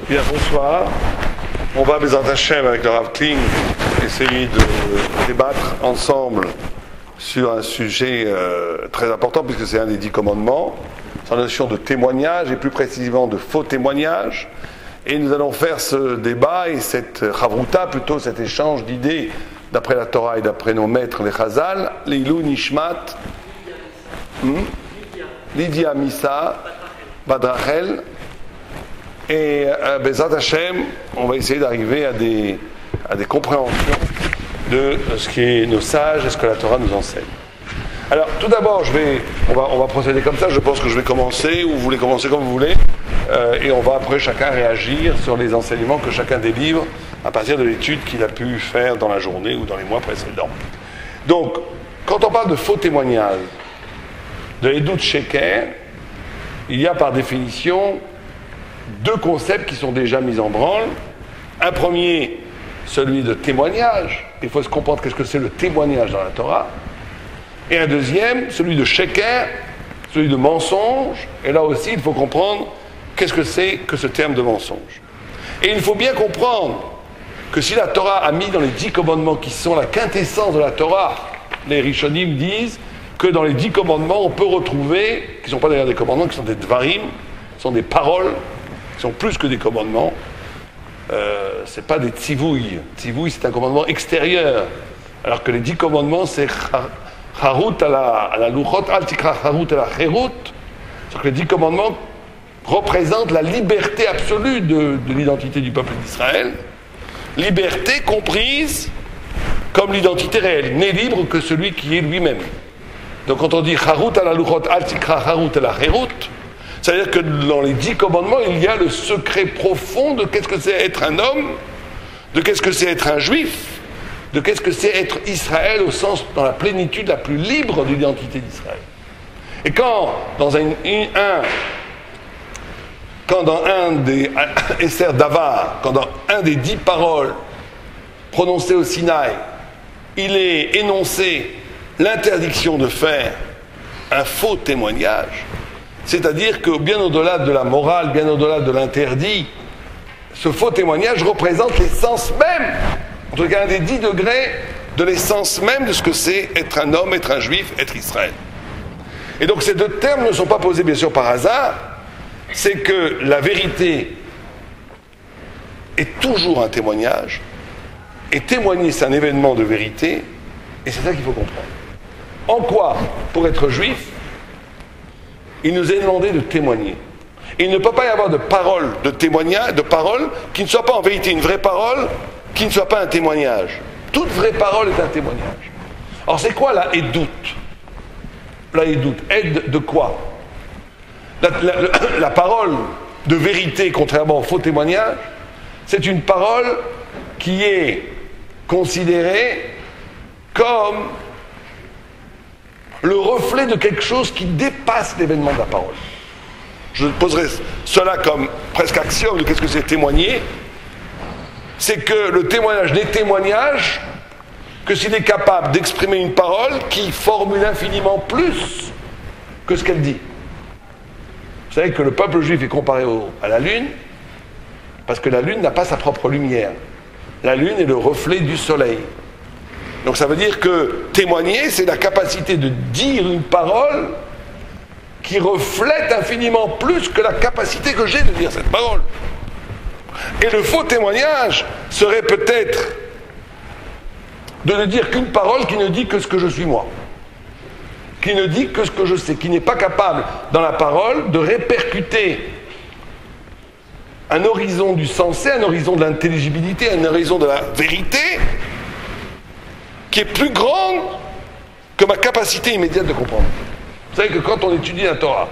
Bien, bonsoir. On va, Bézant Hachem, avec le Rav Kling, essayer de débattre ensemble sur un sujet très important, puisque c'est un des 10 commandements, sur la notion de témoignage, et plus précisément de faux témoignage. Et nous allons faire ce débat et cette chavruta, plutôt cet échange d'idées, d'après la Torah et d'après nos maîtres, les Chazal, Leilou Nishmat, Lydia Missa, Badrachel. Et Bézat Hachem, on va essayer d'arriver à des compréhensions de ce qui est nos sages et ce que la Torah nous enseigne. Alors, tout d'abord, on va procéder comme ça. Je pense que je vais commencer, ou vous voulez commencer comme vous voulez, et on va après chacun réagir sur les enseignements que chacun délivre à partir de l'étude qu'il a pu faire dans la journée ou dans les mois précédents. Donc, quand on parle de faux témoignages, de Edut Sheker, il y a par définition deux concepts qui sont déjà mis en branle. Un premier, celui de témoignage. Il faut se comprendre qu'est-ce que c'est le témoignage dans la Torah. Et un deuxième, celui de sheker, celui de mensonge. Et là aussi, il faut comprendre qu'est-ce que c'est que ce terme de mensonge. Et il faut bien comprendre que si la Torah a mis dans les 10 commandements qui sont la quintessence de la Torah, les Rishonim disent que dans les 10 commandements, on peut retrouver, qui ne sont pas d'ailleurs des commandements, qui sont des dvarim, qui sont des paroles, qui sont plus que des commandements. C'est pas des tzivouilles. Tzivouille, c'est un commandement extérieur. Alors que les 10 commandements, c'est charut à la luchot, al tikra charut à la cherut. C'est-à-dire que les 10 commandements représentent la liberté absolue de l'identité du peuple d'Israël. Liberté comprise comme l'identité réelle. N'est libre que celui qui est lui-même. Donc quand on dit charut à la luchot, al tikra charut à la cherut, c'est-à-dire que dans les 10 commandements, il y a le secret profond de qu'est-ce que c'est être un homme, de qu'est-ce que c'est être un juif, de qu'est-ce que c'est être Israël au sens, dans la plénitude la plus libre de l'identité d'Israël. Et quand dans un des Esser Davar, quand dans un des 10 paroles prononcées au Sinaï, il est énoncé l'interdiction de faire un faux témoignage, c'est-à-dire que bien au-delà de la morale, bien au-delà de l'interdit, ce faux témoignage représente l'essence même, en tout cas un des 10 degrés de l'essence même de ce que c'est être un homme, être un juif, être Israël. Et donc ces deux termes ne sont pas posés bien sûr par hasard, c'est que la vérité est toujours un témoignage, et témoigner c'est un événement de vérité, et c'est ça qu'il faut comprendre. En quoi, pour être juif, il nous est demandé de témoigner. Et il ne peut pas y avoir de parole, de témoignage, de parole qui ne soit pas en vérité une vraie parole, qui ne soit pas un témoignage. Toute vraie parole est un témoignage. Alors c'est quoi la Edout? La Edout, aide de quoi? La parole de vérité, contrairement au faux témoignage, c'est une parole qui est considérée comme le reflet de quelque chose qui dépasse l'événement de la parole. Je poserai cela comme presque axiome de qu'est-ce que c'est témoigner. C'est que le témoignage n'est témoignage que s'il est capable d'exprimer une parole qui formule infiniment plus que ce qu'elle dit. Vous savez que le peuple juif est comparé à la lune parce que la lune n'a pas sa propre lumière. La lune est le reflet du soleil. Donc ça veut dire que témoigner, c'est la capacité de dire une parole qui reflète infiniment plus que la capacité que j'ai de dire cette parole. Et le faux témoignage serait peut-être de ne dire qu'une parole qui ne dit que ce que je suis moi, qui ne dit que ce que je sais, qui n'est pas capable dans la parole de répercuter un horizon du sensé, un horizon de l'intelligibilité, un horizon de la vérité, qui est plus grande que ma capacité immédiate de comprendre. Vous savez que quand on étudie la Torah,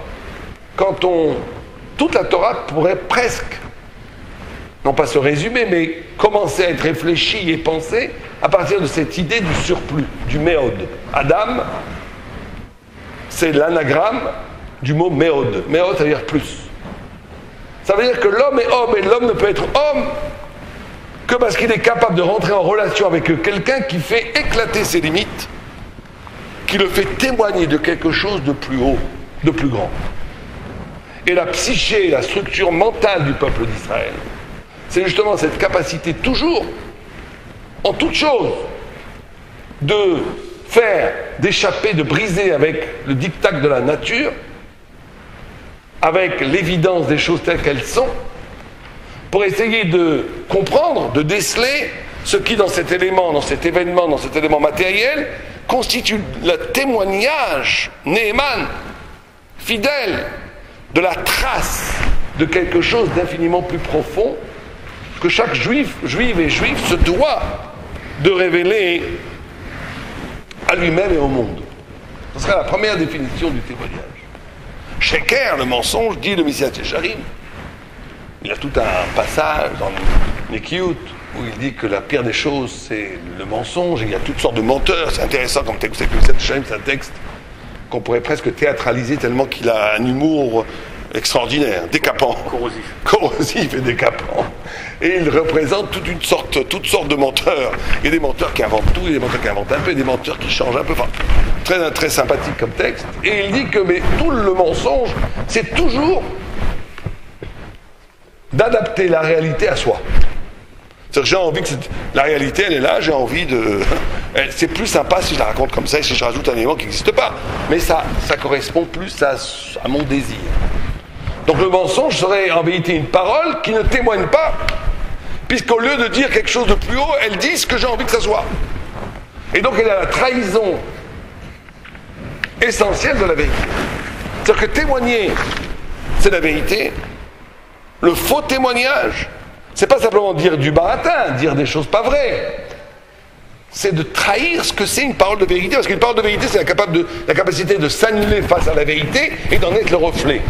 toute la Torah pourrait presque, non pas se résumer, mais commencer à être réfléchie et pensée à partir de cette idée du surplus, du méod. Adam, c'est l'anagramme du mot méod. Méod, ça veut dire plus. Ça veut dire que l'homme est homme, et l'homme ne peut être homme que parce qu'il est capable de rentrer en relation avec quelqu'un qui fait éclater ses limites, qui le fait témoigner de quelque chose de plus haut, de plus grand. Et la psyché, la structure mentale du peuple d'Israël, c'est justement cette capacité toujours, en toute chose, de faire, d'échapper, de briser avec le diktat de la nature, avec l'évidence des choses telles qu'elles sont, pour essayer de comprendre, de déceler ce qui dans cet élément, dans cet événement, dans cet élément matériel, constitue le témoignage, Néhéman, fidèle, de la trace de quelque chose d'infiniment plus profond que chaque juive et juif se doit de révéler à lui-même et au monde. Ce sera la première définition du témoignage. Sheker, le mensonge, dit le Messias Yesharim. Il y a tout un passage dans Nekiut où il dit que la pire des choses, c'est le mensonge. Il y a toutes sortes de menteurs. C'est intéressant comme texte. Le Messias Yesharim, c'est un texte qu'on pourrait presque théâtraliser tellement qu'il a un humour extraordinaire, décapant. Corrosif et décapant. Et il représente toutes sortes de menteurs. Il y a des menteurs qui inventent tout, il y a des menteurs qui inventent un peu, et des menteurs qui changent un peu. Enfin, très, très sympathique comme texte. Et il dit que mais tout le mensonge, c'est toujours d'adapter la réalité à soi. C'est-à-dire que j'ai envie que la réalité, elle est là, j'ai envie de... C'est plus sympa si je la raconte comme ça et si je rajoute un élément qui n'existe pas. Mais ça correspond plus à mon désir. Donc le mensonge serait en vérité une parole qui ne témoigne pas, puisqu'au lieu de dire quelque chose de plus haut, elle dit ce que j'ai envie que ça soit. Et donc elle a la trahison essentielle de la vérité. C'est-à-dire que témoigner, c'est la vérité. Le faux témoignage, c'est pas simplement dire du baratin, dire des choses pas vraies. C'est de trahir ce que c'est une parole de vérité, parce qu'une parole de vérité, c'est la capacité de s'annuler face à la vérité et d'en être le reflet.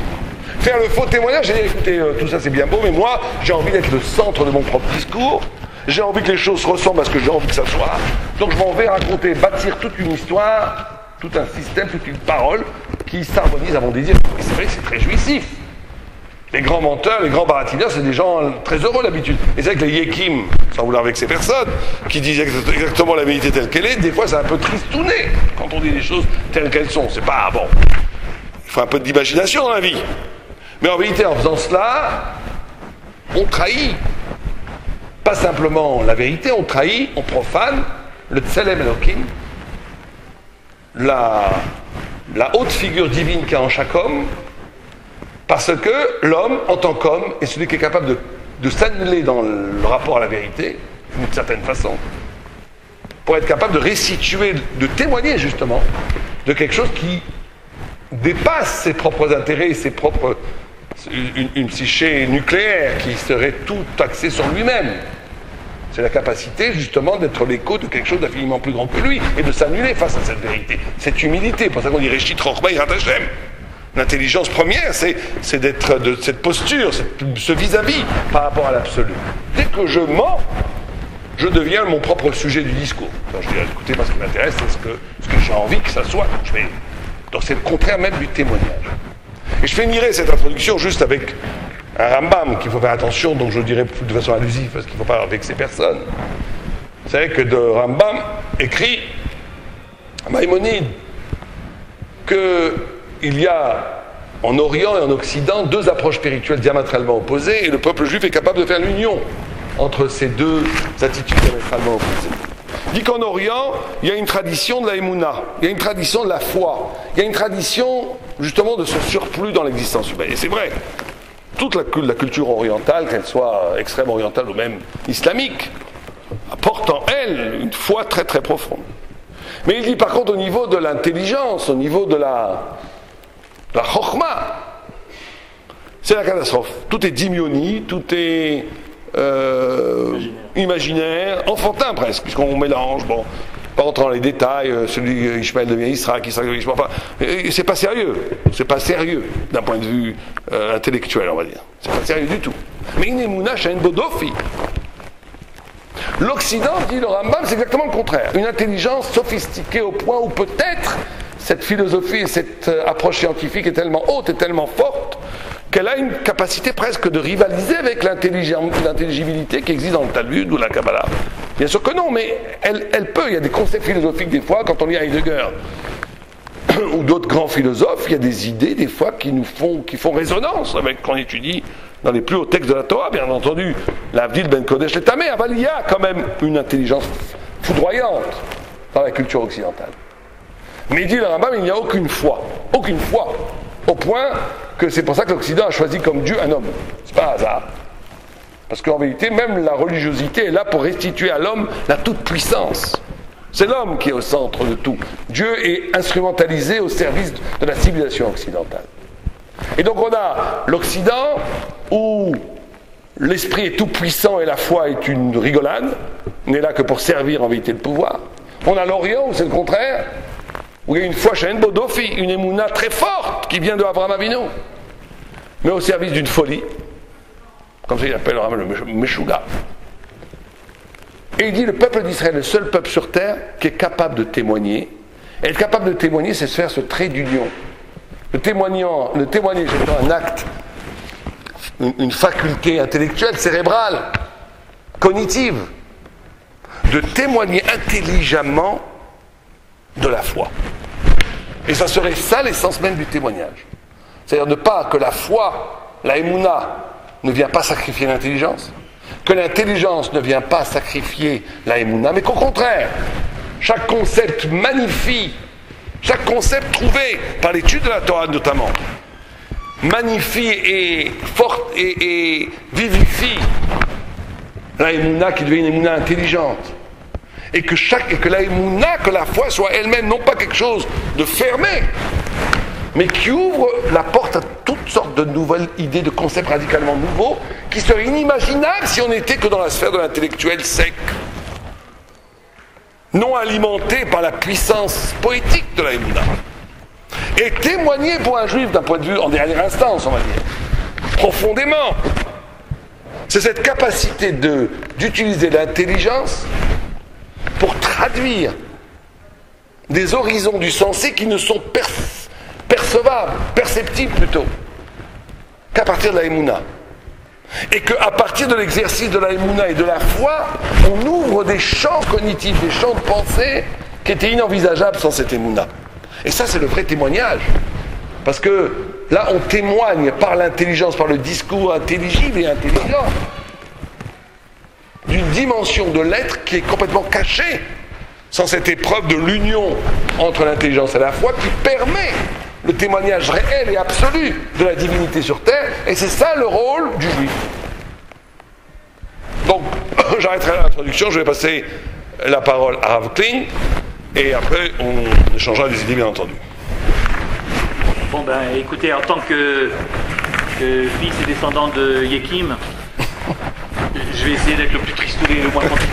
Faire le faux témoignage, c'est dire, écoutez, tout ça c'est bien beau, mais moi, j'ai envie d'être le centre de mon propre discours, j'ai envie que les choses ressemblent à ce que j'ai envie que ça soit, donc je m'en vais raconter, bâtir toute une histoire, tout un système, toute une parole qui s'harmonise à mon désir. Et c'est vrai que c'est très jouissif. Les grands menteurs, les grands baratineurs, c'est des gens très heureux d'habitude. Et c'est vrai que les yekim, sans vouloir vexer personne, qui disent exactement la vérité telle qu'elle est, des fois c'est un peu tristouné quand on dit les choses telles qu'elles sont. C'est pas bon. Il faut un peu d'imagination dans la vie. Mais en vérité, en faisant cela, on trahit pas simplement la vérité, on trahit, on profane le Tselem Elohim, la haute figure divine qu'il y a en chaque homme, parce que l'homme, en tant qu'homme, est celui qui est capable de s'annuler dans le rapport à la vérité, d'une certaine façon, pour être capable de restituer, de témoigner justement de quelque chose qui dépasse ses propres intérêts, une psyché nucléaire qui serait tout axée sur lui-même. C'est la capacité justement d'être l'écho de quelque chose d'infiniment plus grand que lui et de s'annuler face à cette vérité. Cette humilité, pour ça qu'on dit Reshit Rochba Yirat Hashem. L'intelligence première, c'est d'être de cette posture, ce vis-à-vis par rapport à l'absolu. Dès que je mens, je deviens mon propre sujet du discours. Quand je dis, écoutez, moi ce qui m'intéresse, c'est ce que j'ai envie que ça soit. Donc c'est le contraire même du témoignage. Et je finirai cette introduction juste avec un Rambam qu'il faut faire attention, donc je le dirai de façon allusive, parce qu'il ne faut pas vexer personne. Vous savez que de Rambam écrit Maïmonide qu'il y a en Orient et en Occident deux approches spirituelles diamétralement opposées, et le peuple juif est capable de faire l'union entre ces deux attitudes diamétralement opposées. Il dit qu'en Orient, il y a une tradition de la Emouna, il y a une tradition de la foi, il y a une tradition justement de ce surplus dans l'existence humaine. Et c'est vrai, toute la culture orientale, qu'elle soit extrême orientale ou même islamique, apporte en elle une foi très très profonde. Mais il dit par contre au niveau de l'intelligence, au niveau de la chokhma, c'est la catastrophe. Tout est dimionie, tout est imaginaire, enfantin presque, puisqu'on mélange, bon, pas rentrer dans les détails, celui Ishmaël devient Israël, Israël devient Ishmaël, enfin, c'est pas sérieux d'un point de vue intellectuel, on va dire. C'est pas sérieux du tout. Mais une émouna chez une bodofi. L'Occident, dit le Rambam, c'est exactement le contraire. Une intelligence sophistiquée au point où peut-être cette philosophie et cette approche scientifique est tellement haute et tellement forte qu'elle a une capacité presque de rivaliser avec l'intelligibilité qui existe dans le Talmud ou la Kabbalah. Bien sûr que non, mais elle peut. Il y a des concepts philosophiques des fois, quand on lit Heidegger ou d'autres grands philosophes, il y a des idées des fois qui font résonance avec quand on étudie dans les plus hauts textes de la Torah, bien entendu, l'Avdil Ben Kodesh l'Etamé, il y a quand même une intelligence foudroyante dans la culture occidentale. Mais dit le Rambam, il n'y a aucune foi, au point que c'est pour ça que l'Occident a choisi comme Dieu un homme. C'est pas un hasard. Parce qu'en vérité, même la religiosité est là pour restituer à l'homme la toute-puissance. C'est l'homme qui est au centre de tout. Dieu est instrumentalisé au service de la civilisation occidentale. Et donc on a l'Occident où l'esprit est tout puissant et la foi est une rigolade. On n'est là que pour servir en vérité le pouvoir. On a l'Orient où c'est le contraire, où il y a une foi chez Bodofi, une émouna très forte qui vient de Abraham Avinu, mais au service d'une folie, comme ça il appelle le Meshuga. Et il dit le peuple d'Israël est le seul peuple sur terre qui est capable de témoigner. Et être capable de témoigner, c'est se faire ce trait d'union. Le témoigner, c'est un acte, une faculté intellectuelle, cérébrale, cognitive, de témoigner intelligemment de la foi. Et ça serait ça l'essence même du témoignage. C'est-à-dire ne pas que la foi, la émouna, ne vient pas sacrifier l'intelligence, que l'intelligence ne vient pas sacrifier la émouna, mais qu'au contraire, chaque concept magnifie, chaque concept trouvé par l'étude de la Torah notamment, magnifie et vivifie la émouna qui devient une émouna intelligente. Et que la émouna, que la foi soit elle-même non pas quelque chose de fermé, mais qui ouvre la porte à toutes sortes de nouvelles idées, de concepts radicalement nouveaux, qui seraient inimaginables si on n'était que dans la sphère de l'intellectuel sec, non alimenté par la puissance poétique de la émouna. Et témoigner pour un juif d'un point de vue en dernière instance, on va dire, profondément, c'est cette capacité d'utiliser l'intelligence pour traduire des horizons du sensé qui ne sont percevables, perceptibles plutôt, qu'à partir de la émouna. Et qu'à partir de l'exercice de la émouna et de la foi, on ouvre des champs cognitifs, des champs de pensée qui étaient inenvisageables sans cette émouna. Et ça, c'est le vrai témoignage. Parce que là, on témoigne par l'intelligence, par le discours intelligible et intelligent, d'une dimension de l'être qui est complètement cachée, sans cette épreuve de l'union entre l'intelligence et la foi qui permet le témoignage réel et absolu de la divinité sur terre, et c'est ça le rôle du juif. Donc, j'arrêterai l'introduction, je vais passer la parole à Rav Kling, et après on échangera des idées bien entendu. Bon ben écoutez, en tant que fils et descendant de Yekim, je vais essayer d'être le plus tristoulé et le moins tranquille.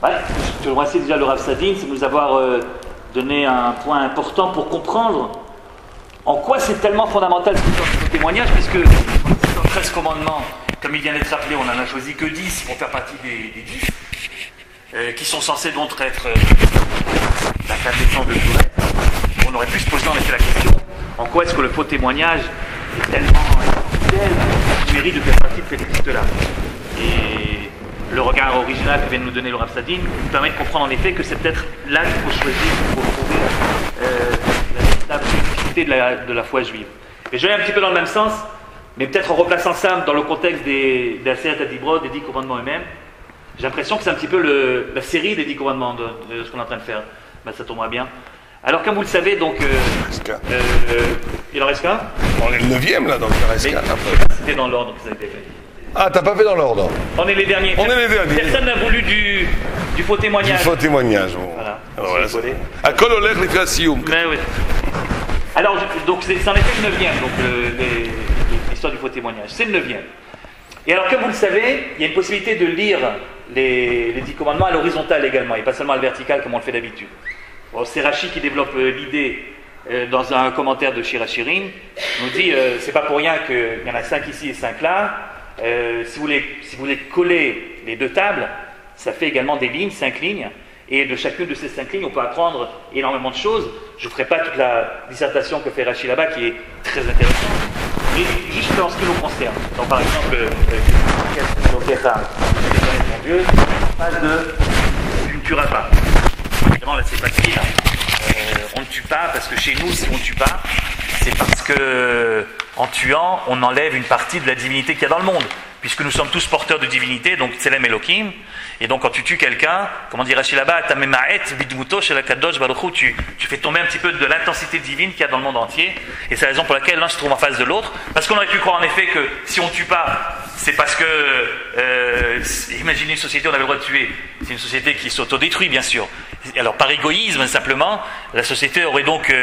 Ouais, je te remercie déjà le Rav Sadin, c'est nous avoir donné un point important pour comprendre en quoi c'est tellement fondamental ce témoignage, puisque dans 13 commandements, comme il vient d'être rappelé, on n'en a choisi que 10 pour faire partie des 10, qui sont censés donc être la quintessence de tout reste. On aurait pu se poser en effet la question, en quoi est-ce que le faux témoignage est tellement essentiel qu'il mérite de faire partie de cette liste-là. Et le regard original que vient de nous donner le Rav Sadin nous permet de comprendre en effet que c'est peut-être là qu'il faut choisir pour trouver la simplicité de la foi juive. Et je vais un petit peu dans le même sens, mais peut-être en replaçant ça dans le contexte des Aseret HaDibrot, des 10 commandements eux-mêmes. J'ai l'impression que c'est un petit peu la série des 10 commandements de ce qu'on est en train de faire. Ben, ça tombera bien. Alors, comme vous le savez, donc. Il en reste qu'un. On est le 9e là, donc il en reste qu'un. C'était dans l'ordre que ça a été fait. Ah, t'as pas fait dans l'ordre. On est les derniers. On est les derniers. Personne n'a voulu du faux témoignage. Du faux témoignage, bon. Voilà. Alors, voilà, à Kol Olech Lekhasioum. Mais oui. Alors, donc c'est en effet le 9e, donc l'histoire du faux témoignage. C'est le 9e. Et alors, comme vous le savez, il y a une possibilité de lire les 10 commandements à l'horizontale également, et pas seulement à la verticale comme on le fait d'habitude. Bon, c'est Rashi qui développe l'idée dans un commentaire de Shir HaShirim. Il nous dit, c'est pas pour rien qu'il y en a 5 ici et 5 là. Si vous voulez coller les deux tables, ça fait également des lignes, 5 lignes. Et de chacune de ces 5 lignes, on peut apprendre énormément de choses. Je ne ferai pas toute la dissertation que fait Rashi là-bas, qui est très intéressante. Mais juste en ce qui nous concerne. Donc par exemple, mon Dieu, pas de tu ne tueras pas. Évidemment, là c'est facile. On ne tue pas parce que chez nous, si on ne tue pas, c'est parce que en tuant, on enlève une partie de la divinité qu'il y a dans le monde. Puisque nous sommes tous porteurs de divinité, donc Tselem Elohim. Et donc quand tu tues quelqu'un, comment dit Rashi là-bas, tu fais tomber un petit peu de l'intensité divine qu'il y a dans le monde entier. Et c'est la raison pour laquelle l'un se trouve en face de l'autre. Parce qu'on aurait pu croire en effet que si on ne tue pas, c'est parce que, imaginez une société, on avait le droit de tuer. C'est une société qui s'autodétruit, bien sûr. Alors par égoïsme, simplement, la société aurait donc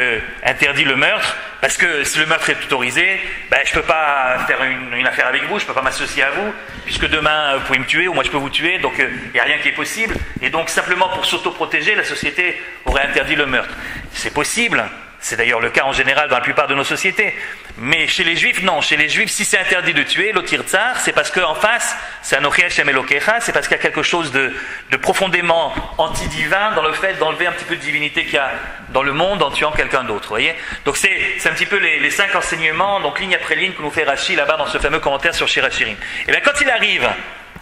interdit le meurtre, parce que si le meurtre est autorisé, je ne peux pas faire une affaire avec vous, je ne peux pas m'associer à vous, puisque demain vous pouvez me tuer, ou moi je peux vous tuer, donc il n'y a rien qui est possible. Et donc simplement pour s'autoprotéger, la société aurait interdit le meurtre. C'est possible. C'est d'ailleurs le cas en général dans la plupart de nos sociétés. Mais chez les Juifs, non. Chez les Juifs, si c'est interdit de tuer, l'otir tsar, c'est parce qu'en face, c'est un Anochi Hashem Elokecha, c'est parce qu'il y a quelque chose de profondément anti-divin dans le fait d'enlever un petit peu de divinité qu'il y a dans le monde en tuant quelqu'un d'autre. Voyez. Donc c'est un petit peu les 5 enseignements, donc ligne après ligne, que nous fait Rashi là-bas dans ce fameux commentaire sur Shir HaShirim. Et bien quand il arrive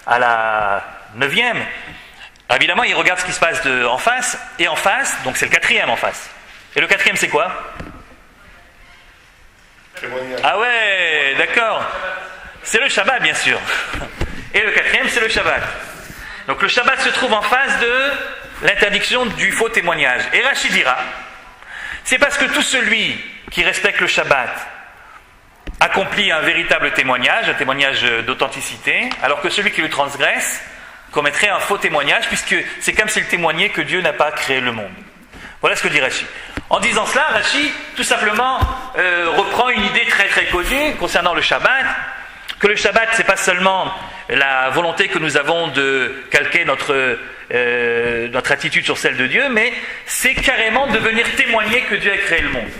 à la 9e, évidemment il regarde ce qui se passe en face, et en face, donc c'est le 4e en face. Et le 4e, c'est quoi? Ah ouais, d'accord. C'est le Shabbat, bien sûr. Et le 4e, c'est le Shabbat. Donc le Shabbat se trouve en face de l'interdiction du faux témoignage. Et Rashi dira, c'est parce que tout celui qui respecte le Shabbat accomplit un véritable témoignage, un témoignage d'authenticité, alors que celui qui le transgresse commettrait un faux témoignage, puisque c'est comme s'il témoignait que Dieu n'a pas créé le monde. Voilà ce que dit Rashi. En disant cela, Rashi, tout simplement, reprend une idée très très connue concernant le Shabbat, que le Shabbat, c'est pas seulement la volonté que nous avons de calquer notre attitude sur celle de Dieu, mais c'est carrément de venir témoigner que Dieu a créé le monde.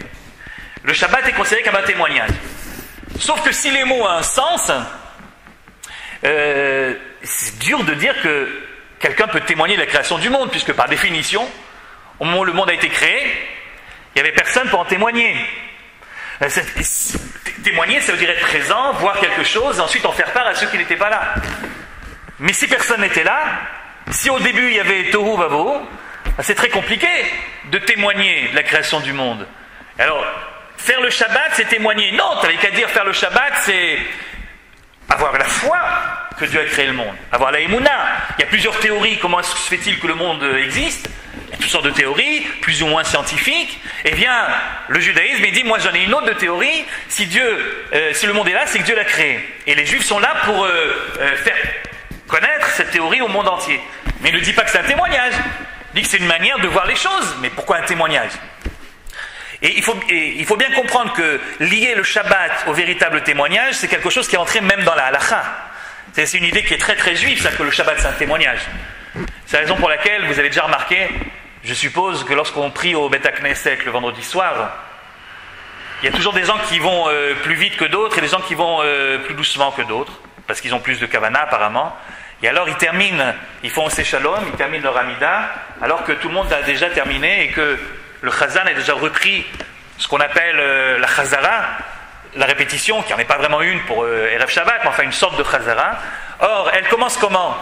Le Shabbat est considéré comme un témoignage. Sauf que si les mots ont un sens, c'est dur de dire que quelqu'un peut témoigner de la création du monde, puisque par définition, au moment où le monde a été créé, il n'y avait personne pour en témoigner. Témoigner, ça veut dire être présent, voir quelque chose, et ensuite en faire part à ceux qui n'étaient pas là. Mais si personne n'était là, si au début il y avait Tohu Vavo, c'est très compliqué de témoigner de la création du monde. Alors, faire le Shabbat, c'est témoigner. Non, tu n'avais qu'à dire faire le Shabbat, c'est avoir la foi que Dieu a créé le monde, avoir la Emouna. Il y a plusieurs théories, comment se fait-il que le monde existe? Il y a toutes sortes de théories, plus ou moins scientifiques. Eh bien, le judaïsme, il dit, moi j'en ai une autre de théorie, si le monde est là, c'est que Dieu l'a créé. Et les juifs sont là pour faire connaître cette théorie au monde entier. Mais il ne dit pas que c'est un témoignage, il dit que c'est une manière de voir les choses. Mais pourquoi un témoignage? Et il faut bien comprendre que lier le Shabbat au véritable témoignage, c'est quelque chose qui est entré même dans la halakha. C'est une idée qui est très très juive, ça, que le Shabbat c'est un témoignage. C'est la raison pour laquelle vous avez déjà remarqué, je suppose que lorsqu'on prie au Bet HaKnesset le vendredi soir, il y a toujours des gens qui vont plus vite que d'autres et des gens qui vont plus doucement que d'autres, parce qu'ils ont plus de kavana apparemment. Et alors ils font Oseh Shalom, ils terminent leur Amida, alors que tout le monde a déjà terminé et que le Chazan a déjà repris ce qu'on appelle la Chazara, la répétition, qui n'en est pas vraiment une pour Erev Shabbat, mais enfin une sorte de Chazara. Or, elle commence comment?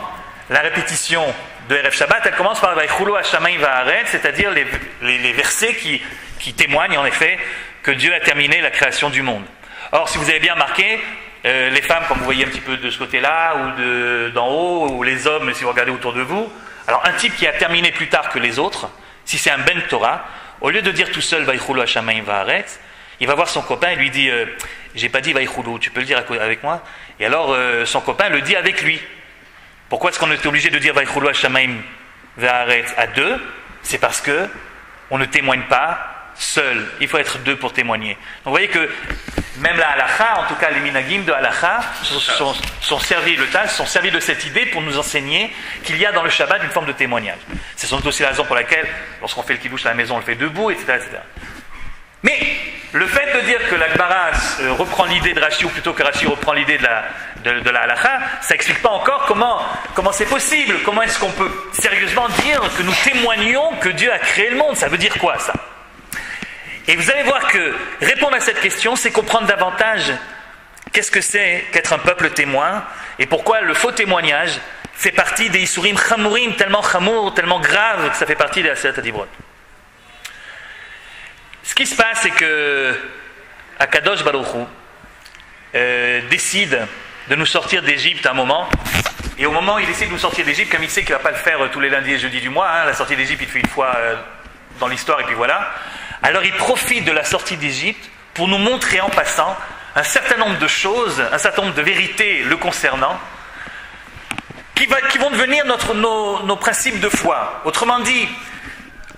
La répétition de Erev Shabbat, elle commence par Vaychulu Hashamayim Va'aretz, c'est-à-dire les versets qui témoignent en effet que Dieu a terminé la création du monde. Or, si vous avez bien remarqué, les femmes, comme vous voyez un petit peu de ce côté-là, ou d'en haut, ou les hommes, si vous regardez autour de vous, alors un type qui a terminé plus tard que les autres, si c'est un Ben Torah, au lieu de dire tout seul Vaychulu Hashamayim Va'aretz, il va voir son copain et lui dit j'ai pas dit Vaychulu, tu peux le dire avec moi? Et alors son copain le dit avec lui. Pourquoi est-ce qu'on est obligé de dire Vaychulu Hashamayim Va'aretz à deux? C'est parce que on ne témoigne pas seul. Il faut être deux pour témoigner. Donc vous voyez que même la halakha, en tout cas les minagim de halakha, sont servis de cette idée pour nous enseigner qu'il y a dans le Shabbat une forme de témoignage. C'est sans doute aussi la raison pour laquelle, lorsqu'on fait le kiddush à la maison, on le fait debout, etc., etc. Mais le fait de dire que la Gemara reprend l'idée de Rashi, ou plutôt que Rashi reprend l'idée de la halakha, ça n'explique pas encore comment c'est possible. Comment est-ce qu'on peut sérieusement dire que nous témoignons que Dieu a créé le monde? Ça veut dire quoi, ça? Et vous allez voir que répondre à cette question, c'est comprendre davantage qu'est-ce que c'est qu'être un peuple témoin et pourquoi le faux témoignage fait partie des Isurim Chamurim, tellement chamour, tellement grave que ça fait partie des Aseret HaDibrot. Ce qui se passe, c'est que Akadosh Baruch Hu, décide de nous sortir d'Égypte à un moment. Et au moment où il décide de nous sortir d'Égypte, comme il sait qu'il ne va pas le faire tous les lundis et jeudis du mois, la sortie d'Égypte, il fait une fois dans l'histoire et puis voilà. Alors il profite de la sortie d'Égypte pour nous montrer en passant un certain nombre de choses, un certain nombre de vérités le concernant, qui vont devenir nos principes de foi. Autrement dit,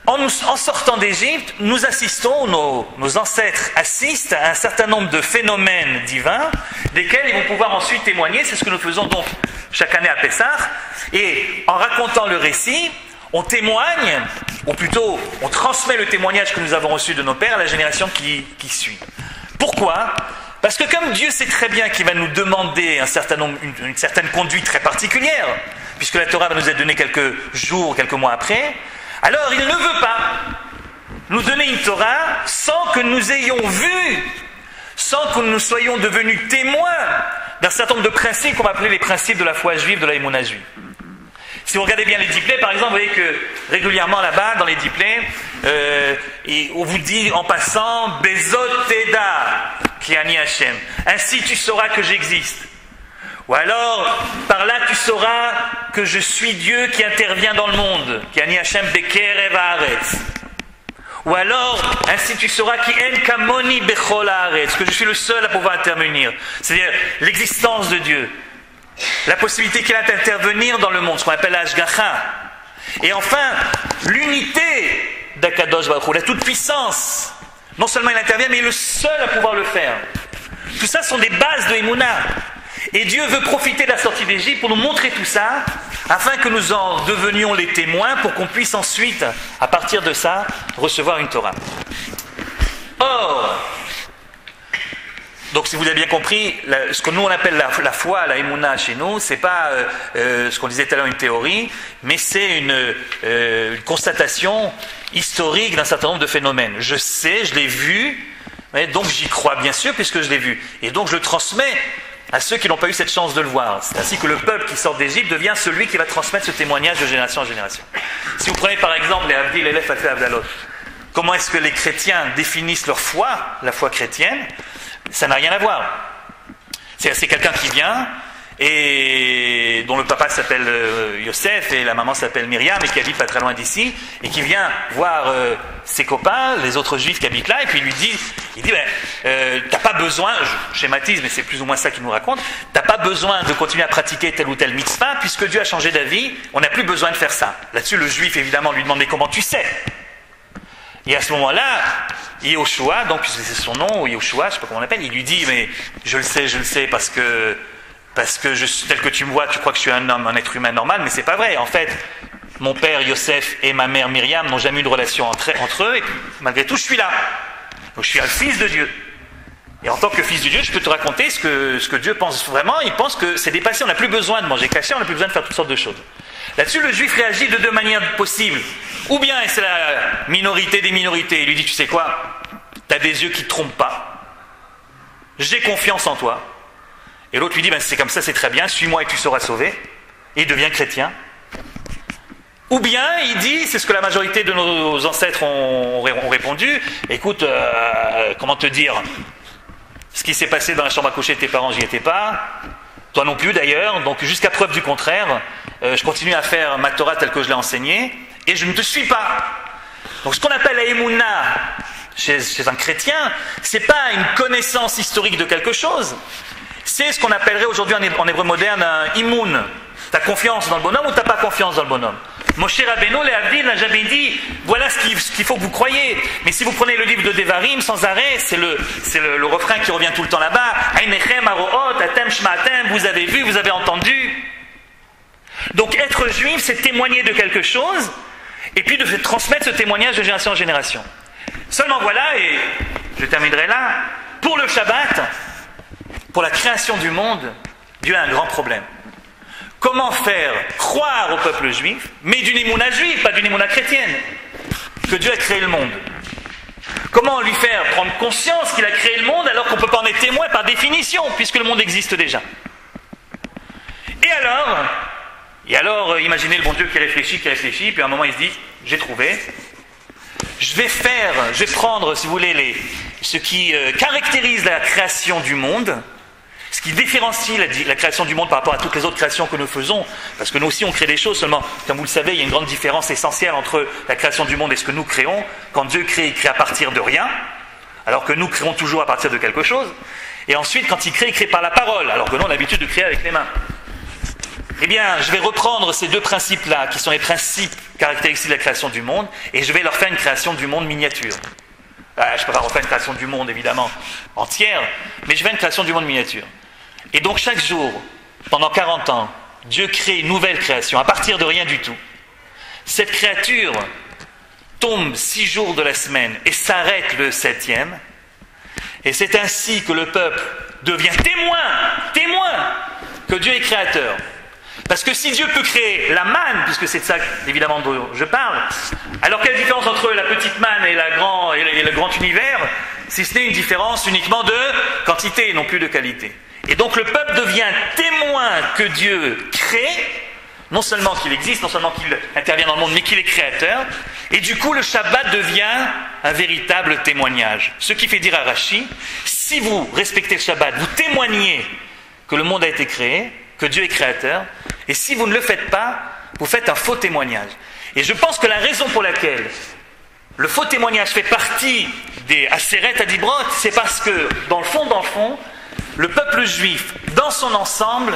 en sortant d'Égypte, nous assistons, nos ancêtres assistent à un certain nombre de phénomènes divins, desquels ils vont pouvoir ensuite témoigner. C'est ce que nous faisons donc chaque année à Pessah. Et en racontant le récit, on témoigne, ou plutôt on transmet le témoignage que nous avons reçu de nos pères à la génération qui suit. Pourquoi ? Parce que comme Dieu sait très bien qu'il va nous demander une certaine conduite très particulière, puisque la Torah va nous être donnée quelques jours, quelques mois après, alors il ne veut pas nous donner une Torah sans que nous ayons vu, sans que nous soyons devenus témoins d'un certain nombre de principes qu'on va appeler les principes de la foi juive, de la Emouna juive. Si vous regardez bien les diplés, par exemple, vous voyez que régulièrement là-bas, dans les diplés, on vous dit en passant « Bezot Teda ki ani Hashem » ainsi tu sauras que j'existe. Ou alors, par là tu sauras que je suis Dieu qui intervient dans le monde. Ki ani Hashem bekerev haaretz. Ou alors, ainsi tu sauras ki en kamoni bechol haaretz, que je suis le seul à pouvoir intervenir. C'est-à-dire l'existence de Dieu. La possibilité qu'il a d'intervenir dans le monde, ce qu'on appelle l'Ashgacha. Et enfin, l'unité d'Akadosh Baruch Hu, la toute-puissance. Non seulement il intervient, mais il est le seul à pouvoir le faire. Tout ça sont des bases de Emouna. Et Dieu veut profiter de la sortie d'Égypte pour nous montrer tout ça, afin que nous en devenions les témoins, pour qu'on puisse ensuite, à partir de ça, recevoir une Torah. Or, donc si vous avez bien compris, ce que nous on appelle la foi, la Emouna chez nous, c'est pas ce qu'on disait tout à l'heure une théorie, mais c'est une constatation historique d'un certain nombre de phénomènes. Je sais, je l'ai vu, donc j'y crois bien sûr puisque je l'ai vu. Et donc je le transmets à ceux qui n'ont pas eu cette chance de le voir. C'est ainsi que le peuple qui sort d'Égypte devient celui qui va transmettre ce témoignage de génération en génération. Si vous prenez par exemple les Avdil, les Lef, Avdalot, comment est-ce que les chrétiens définissent leur foi, la foi chrétienne? Ça n'a rien à voir. C'est quelqu'un qui vient et dont le papa s'appelle Yosef et la maman s'appelle Myriam et qui habite pas très loin d'ici et qui vient voir ses copains, les autres juifs qui habitent là, et puis il dit t'as pas besoin, je schématise mais c'est plus ou moins ça qu'il nous raconte, t'as pas besoin de continuer à pratiquer telle ou telle mitzvah puisque Dieu a changé d'avis, on n'a plus besoin de faire ça. Là-dessus le juif évidemment lui demande mais comment tu sais? Et à ce moment-là, Yehoshua, donc puisque c'est son nom, ou Yehoshua, je ne sais pas comment on l'appelle, il lui dit mais je le sais parce que tel que tu me vois, tu crois que je suis un homme, un être humain normal, mais c'est pas vrai. En fait, mon père Yosef et ma mère Myriam n'ont jamais eu de relation entre eux, et puis, malgré tout, je suis là. Donc je suis un fils de Dieu. Et en tant que fils de Dieu, je peux te raconter ce que Dieu pense vraiment. Il pense que c'est dépassé, on n'a plus besoin de manger caché, on n'a plus besoin de faire toutes sortes de choses. Là-dessus, le juif réagit de deux manières possibles. Ou bien, et c'est la minorité des minorités, il lui dit, tu sais quoi, tu as des yeux qui ne te trompent pas, j'ai confiance en toi. Et l'autre lui dit, c'est comme ça, c'est très bien, suis-moi et tu seras sauvé. Et il devient chrétien. Ou bien, il dit, c'est ce que la majorité de nos ancêtres ont répondu, écoute, comment te dire, ce qui s'est passé dans la chambre à coucher de tes parents, j'y étais pas, toi non plus d'ailleurs, donc jusqu'à preuve du contraire, je continue à faire ma Torah telle que je l'ai enseignée, et je ne te suis pas. Donc ce qu'on appelle la Emouna chez un chrétien, c'est pas une connaissance historique de quelque chose, c'est ce qu'on appellerait aujourd'hui en hébreu moderne un imoun. T'as confiance dans le bonhomme ou t'as pas confiance dans le bonhomme? Moshe Rabbeinu, les Avdil, n'a jamais dit voilà ce qu'il faut que vous croyez. Mais si vous prenez le livre de Devarim sans arrêt, c'est le refrain qui revient tout le temps là-bas. Ainechem aroot, atem shmaatem, vous avez vu, vous avez entendu. Donc être juif, c'est témoigner de quelque chose et puis de transmettre ce témoignage de génération en génération. Seulement voilà, et je terminerai là, pour le Shabbat, pour la création du monde, Dieu a un grand problème. Comment faire croire au peuple juif, mais d'une émouna juive, pas d'une émouna chrétienne, que Dieu a créé le monde? Comment lui faire prendre conscience qu'il a créé le monde alors qu'on ne peut pas en être témoin par définition, puisque le monde existe déjà? Et alors, imaginez le bon Dieu qui réfléchit, puis à un moment il se dit, j'ai trouvé, je vais prendre, si vous voulez, ce qui caractérise la création du monde, ce ce qui différencie la création du monde par rapport à toutes les autres créations que nous faisons, parce que nous aussi on crée des choses, seulement, comme vous le savez, il y a une grande différence essentielle entre la création du monde et ce que nous créons. Quand Dieu crée, il crée à partir de rien, alors que nous créons toujours à partir de quelque chose. Et ensuite, quand il crée par la parole, alors que nous on a l'habitude de créer avec les mains. Eh bien, je vais reprendre ces deux principes-là, qui sont les principes caractéristiques de la création du monde, et je vais leur faire une création du monde miniature. Je ne peux pas refaire une création du monde, évidemment, entière, mais je fais une création du monde miniature. Et donc, chaque jour, pendant 40 ans, Dieu crée une nouvelle création, à partir de rien du tout. Cette créature tombe 6 jours de la semaine et s'arrête le 7e, et c'est ainsi que le peuple devient témoin que Dieu est créateur. Parce que si Dieu peut créer la manne, puisque c'est de ça évidemment dont je parle, alors quelle différence entre la petite manne et le grand univers, si ce n'est une différence uniquement de quantité et non plus de qualité. Et donc le peuple devient témoin que Dieu crée, non seulement qu'il existe, non seulement qu'il intervient dans le monde, mais qu'il est créateur, et du coup le Shabbat devient un véritable témoignage. Ce qui fait dire à Rashi, si vous respectez le Shabbat, vous témoignez que le monde a été créé, que Dieu est créateur, et si vous ne le faites pas, vous faites un faux témoignage. Et je pense que la raison pour laquelle le faux témoignage fait partie des Aseret Adibrot, c'est parce que, dans le fond, le peuple juif, dans son ensemble,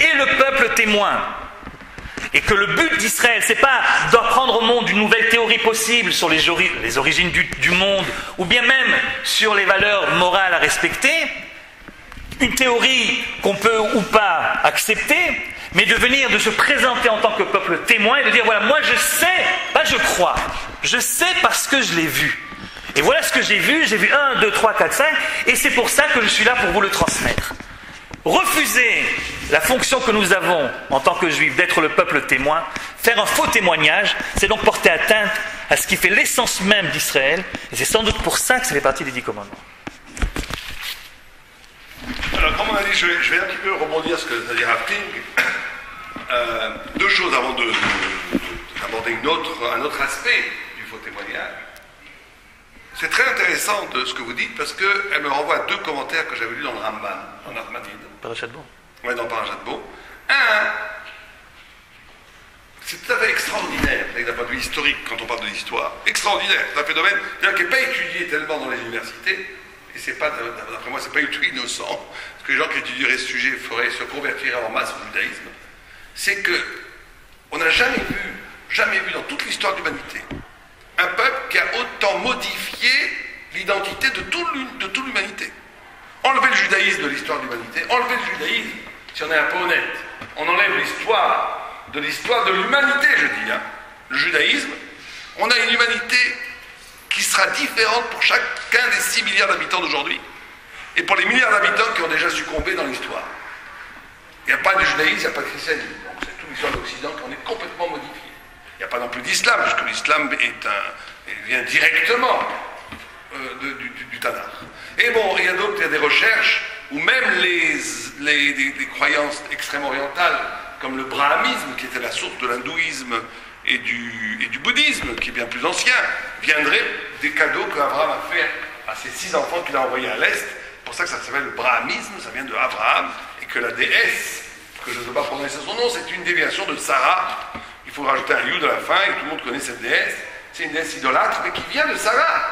est le peuple témoin. Et que le but d'Israël, c'est pas d'apprendre au monde une nouvelle théorie possible sur les origines du monde, ou bien même sur les valeurs morales à respecter, une théorie qu'on peut ou pas accepter, mais de se présenter en tant que peuple témoin et de dire, voilà, moi je sais, pas je crois, je sais parce que je l'ai vu. Et voilà ce que j'ai vu 1, 2, 3, 4, 5, et c'est pour ça que je suis là pour vous le transmettre. Refuser la fonction que nous avons en tant que juifs d'être le peuple témoin, faire un faux témoignage, c'est donc porter atteinte à ce qui fait l'essence même d'Israël, et c'est sans doute pour ça que ça fait partie des 10 commandements. Alors, comme on a dit, je vais un petit peu rebondir sur ce que c'est-à-dire deux choses avant d'aborder un autre aspect du faux témoignage. C'est très intéressant de ce que vous dites parce qu'elle me renvoie à 2 commentaires que j'avais lus dans le Ramban, en Ahmadid. Parashat Bo. Oui, dans Parashat Bo. Un, c'est tout à fait extraordinaire, d'un point de vue historique, quand on parle de l'histoire. Extraordinaire, c'est un phénomène qui n'est pas étudié tellement dans les universités. Et c'est pas, d'après moi, c'est pas du tout innocent, parce que les gens qui étudieraient ce sujet feraient se convertir en masse au judaïsme. C'est que on n'a jamais vu dans toute l'histoire de l'humanité, un peuple qui a autant modifié l'identité de toute l'humanité. Enlever le judaïsme de l'histoire de l'humanité, enlever le judaïsme, si on est un peu honnête, on enlève l'histoire de l'humanité, je dis, le judaïsme, on a une humanité qui sera différente pour chacun des 6 milliards d'habitants d'aujourd'hui et pour les milliards d'habitants qui ont déjà succombé dans l'histoire. Il n'y a pas de judaïsme, il n'y a pas de christianisme. Donc c'est toute l'histoire de l'Occident qu'on est complètement modifié. Il n'y a pas non plus d'islam, parce que l'islam vient directement du Tanakh. Et bon, il y a des recherches où même des croyances extrême-orientales, comme le brahmisme, qui était la source de l'hindouisme et du bouddhisme, qui est bien plus ancien, viendraient des cadeaux qu'Abraham a fait à ses 6 enfants qu'il a envoyés à l'Est. C'est pour ça que ça s'appelle le brahmisme, ça vient de Abraham, et que la déesse, que je ne veux pas prononcer son nom, c'est une déviation de Sarah. Il faut rajouter un yud à la fin, et tout le monde connaît cette déesse. C'est une déesse idolâtre, mais qui vient de Sarah.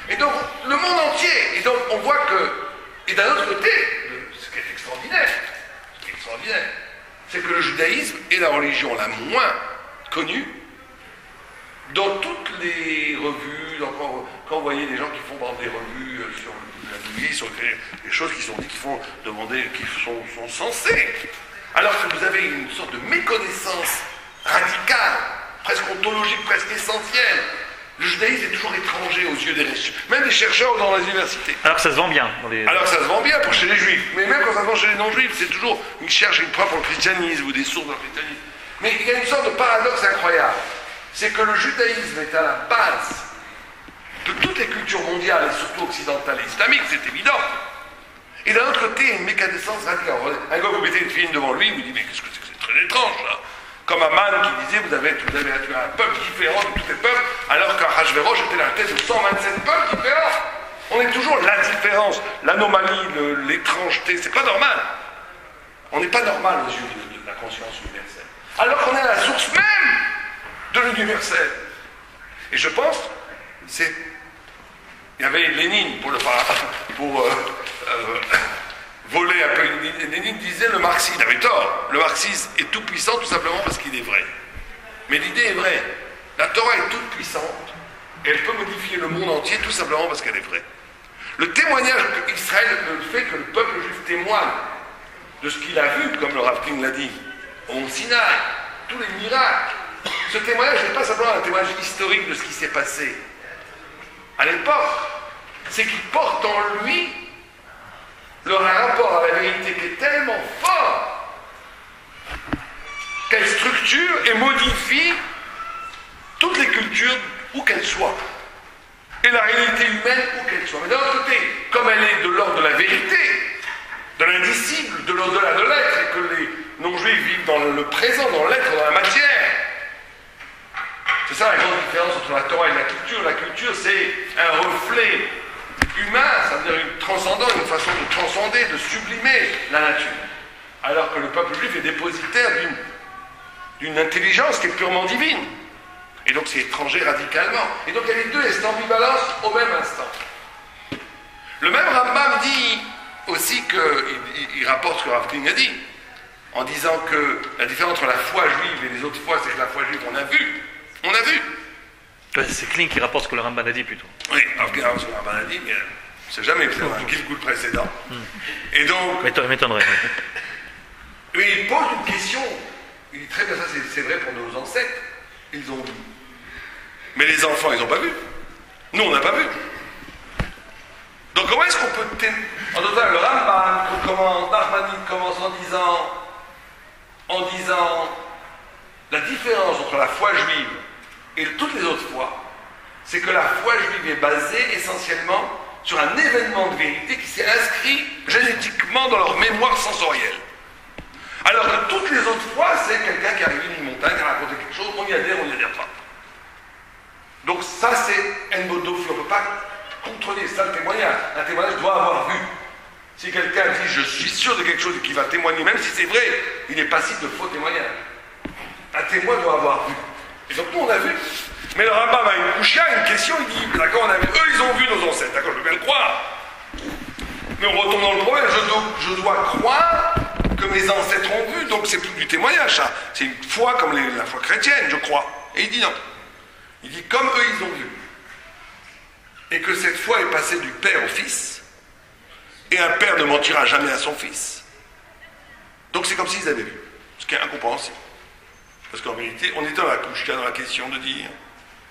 Et donc, le monde entier. Et donc, on voit que... Et d'un autre côté, ce qui est extraordinaire, c'est que le judaïsme est la religion la moins connue dans toutes les revues. Donc, quand vous voyez des gens qui font des revues sur l'hindouisme, sur des choses qui sont dites, qui font demander, qui sont censées, alors que vous avez une sorte de méconnaissance radicale, presque ontologique, presque essentielle. Le judaïsme est toujours étranger aux yeux même des chercheurs dans les universités. Alors que ça se vend bien. Alors que ça se vend bien pour chez les juifs. Mais même quand ça se vend chez les non-juifs, c'est toujours une recherche, une preuve pour le christianisme ou des sources dans le christianisme. Mais il y a une sorte de paradoxe incroyable. C'est que le judaïsme est à la base de toutes les cultures mondiales, et surtout occidentales et islamiques, c'est évident. Et d'un autre côté, il y a une méconnaissance radicale. Un gars, vous mettez une fille devant lui, il vous dit, mais qu'est-ce que c'est que c'est très étrange, là. Comme Aman qui disait, vous avez un peuple différent de tous les peuples, alors qu'Achashvérosh était la tête de 127 peuples différents. On est toujours la différence, l'anomalie, l'étrangeté, c'est pas normal. On n'est pas normal aux yeux de la conscience universelle. Alors qu'on est à la source même de l'universel. Et je pense, il y avait Lénine pour voler un peu. Lénine disait le marxisme, il avait tort. Le marxisme est tout puissant tout simplement parce qu'il est vrai. Mais l'idée est vraie. La Torah est toute puissante et elle peut modifier le monde entier tout simplement parce qu'elle est vraie. Le témoignage d'Israël, le fait que le peuple juif témoigne de ce qu'il a vu, comme le Rav King l'a dit, au Mont Sinaï, tous les miracles, ce témoignage n'est pas simplement un témoignage historique de ce qui s'est passé à l'époque, c'est qu'il porte en lui le rapport à la vérité qui est tellement fort qu'elle structure et modifie toutes les cultures où qu'elles soient et la réalité humaine où qu'elle soit. Mais d'un autre côté, comme elle est de l'ordre de la vérité, de l'indicible, de l'au-delà de l'être, et que les non-juifs vivent dans le présent, dans l'être, dans la matière, c'est ça la grande différence entre la Torah et la culture. La culture, c'est un reflet humain, ça veut dire une transcendance, une façon de transcender, de sublimer la nature. Alors que le peuple juif est dépositaire d'une intelligence qui est purement divine. Et donc c'est étranger radicalement. Et donc il y a les deux, et cette ambivalence au même instant. Le même Rambam dit aussi qu'il rapporte ce que Rav King a dit, en disant que la différence entre la foi juive et les autres foi, c'est que la foi juive, on a vu. On a vu. C'est Kling qui rapporte ce que le Ramban a dit plutôt. Oui, alors qu'il rapporte ce que le Ramban a dit, mais c'est jamais fait un Gilgul précédent. Et donc. M'étonnerait. Oui, il pose une question. Il dit très bien, ça c'est vrai pour nos ancêtres. Ils ont vu. Mais les enfants, ils n'ont pas vu. Nous, on n'a pas vu. Donc comment est-ce qu'on peut... En total, le Rambam, Nachmanides commence en disant la différence entre la foi juive et toutes les autres foi, c'est que la foi juive est basée essentiellement sur un événement de vérité qui s'est inscrit génétiquement dans leur mémoire sensorielle. Alors que toutes les autres fois, c'est quelqu'un qui arrive d'une montagne, qui a raconté quelque chose, on y adhère pas. Donc ça, c'est Enbodofi, on ne peut pas contrôler ça, le témoignage. Un témoignage doit avoir vu. Si quelqu'un dit « je suis sûr de quelque chose » et qu'il va témoigner, même si c'est vrai, il est passible de faux témoignage. Un témoin doit avoir vu. Et donc nous, on a vu. Mais le Rambam a une couchia, une question, il dit « d'accord, on a vu, eux, ils ont vu nos ancêtres, d'accord, je veux bien le croire. Mais on retombe dans le problème, je dois croire que mes ancêtres ont vu, donc c'est plus du témoignage, ça. C'est une foi comme la foi chrétienne, je crois. » Et il dit non. Il dit comme eux, ils ont vu. Et que cette foi est passée du père au fils, et un père ne mentira jamais à son fils. Donc c'est comme s'ils avaient vu, ce qui est incompréhensible. Parce qu'en vérité, on est dans la couche, dans la question de dire,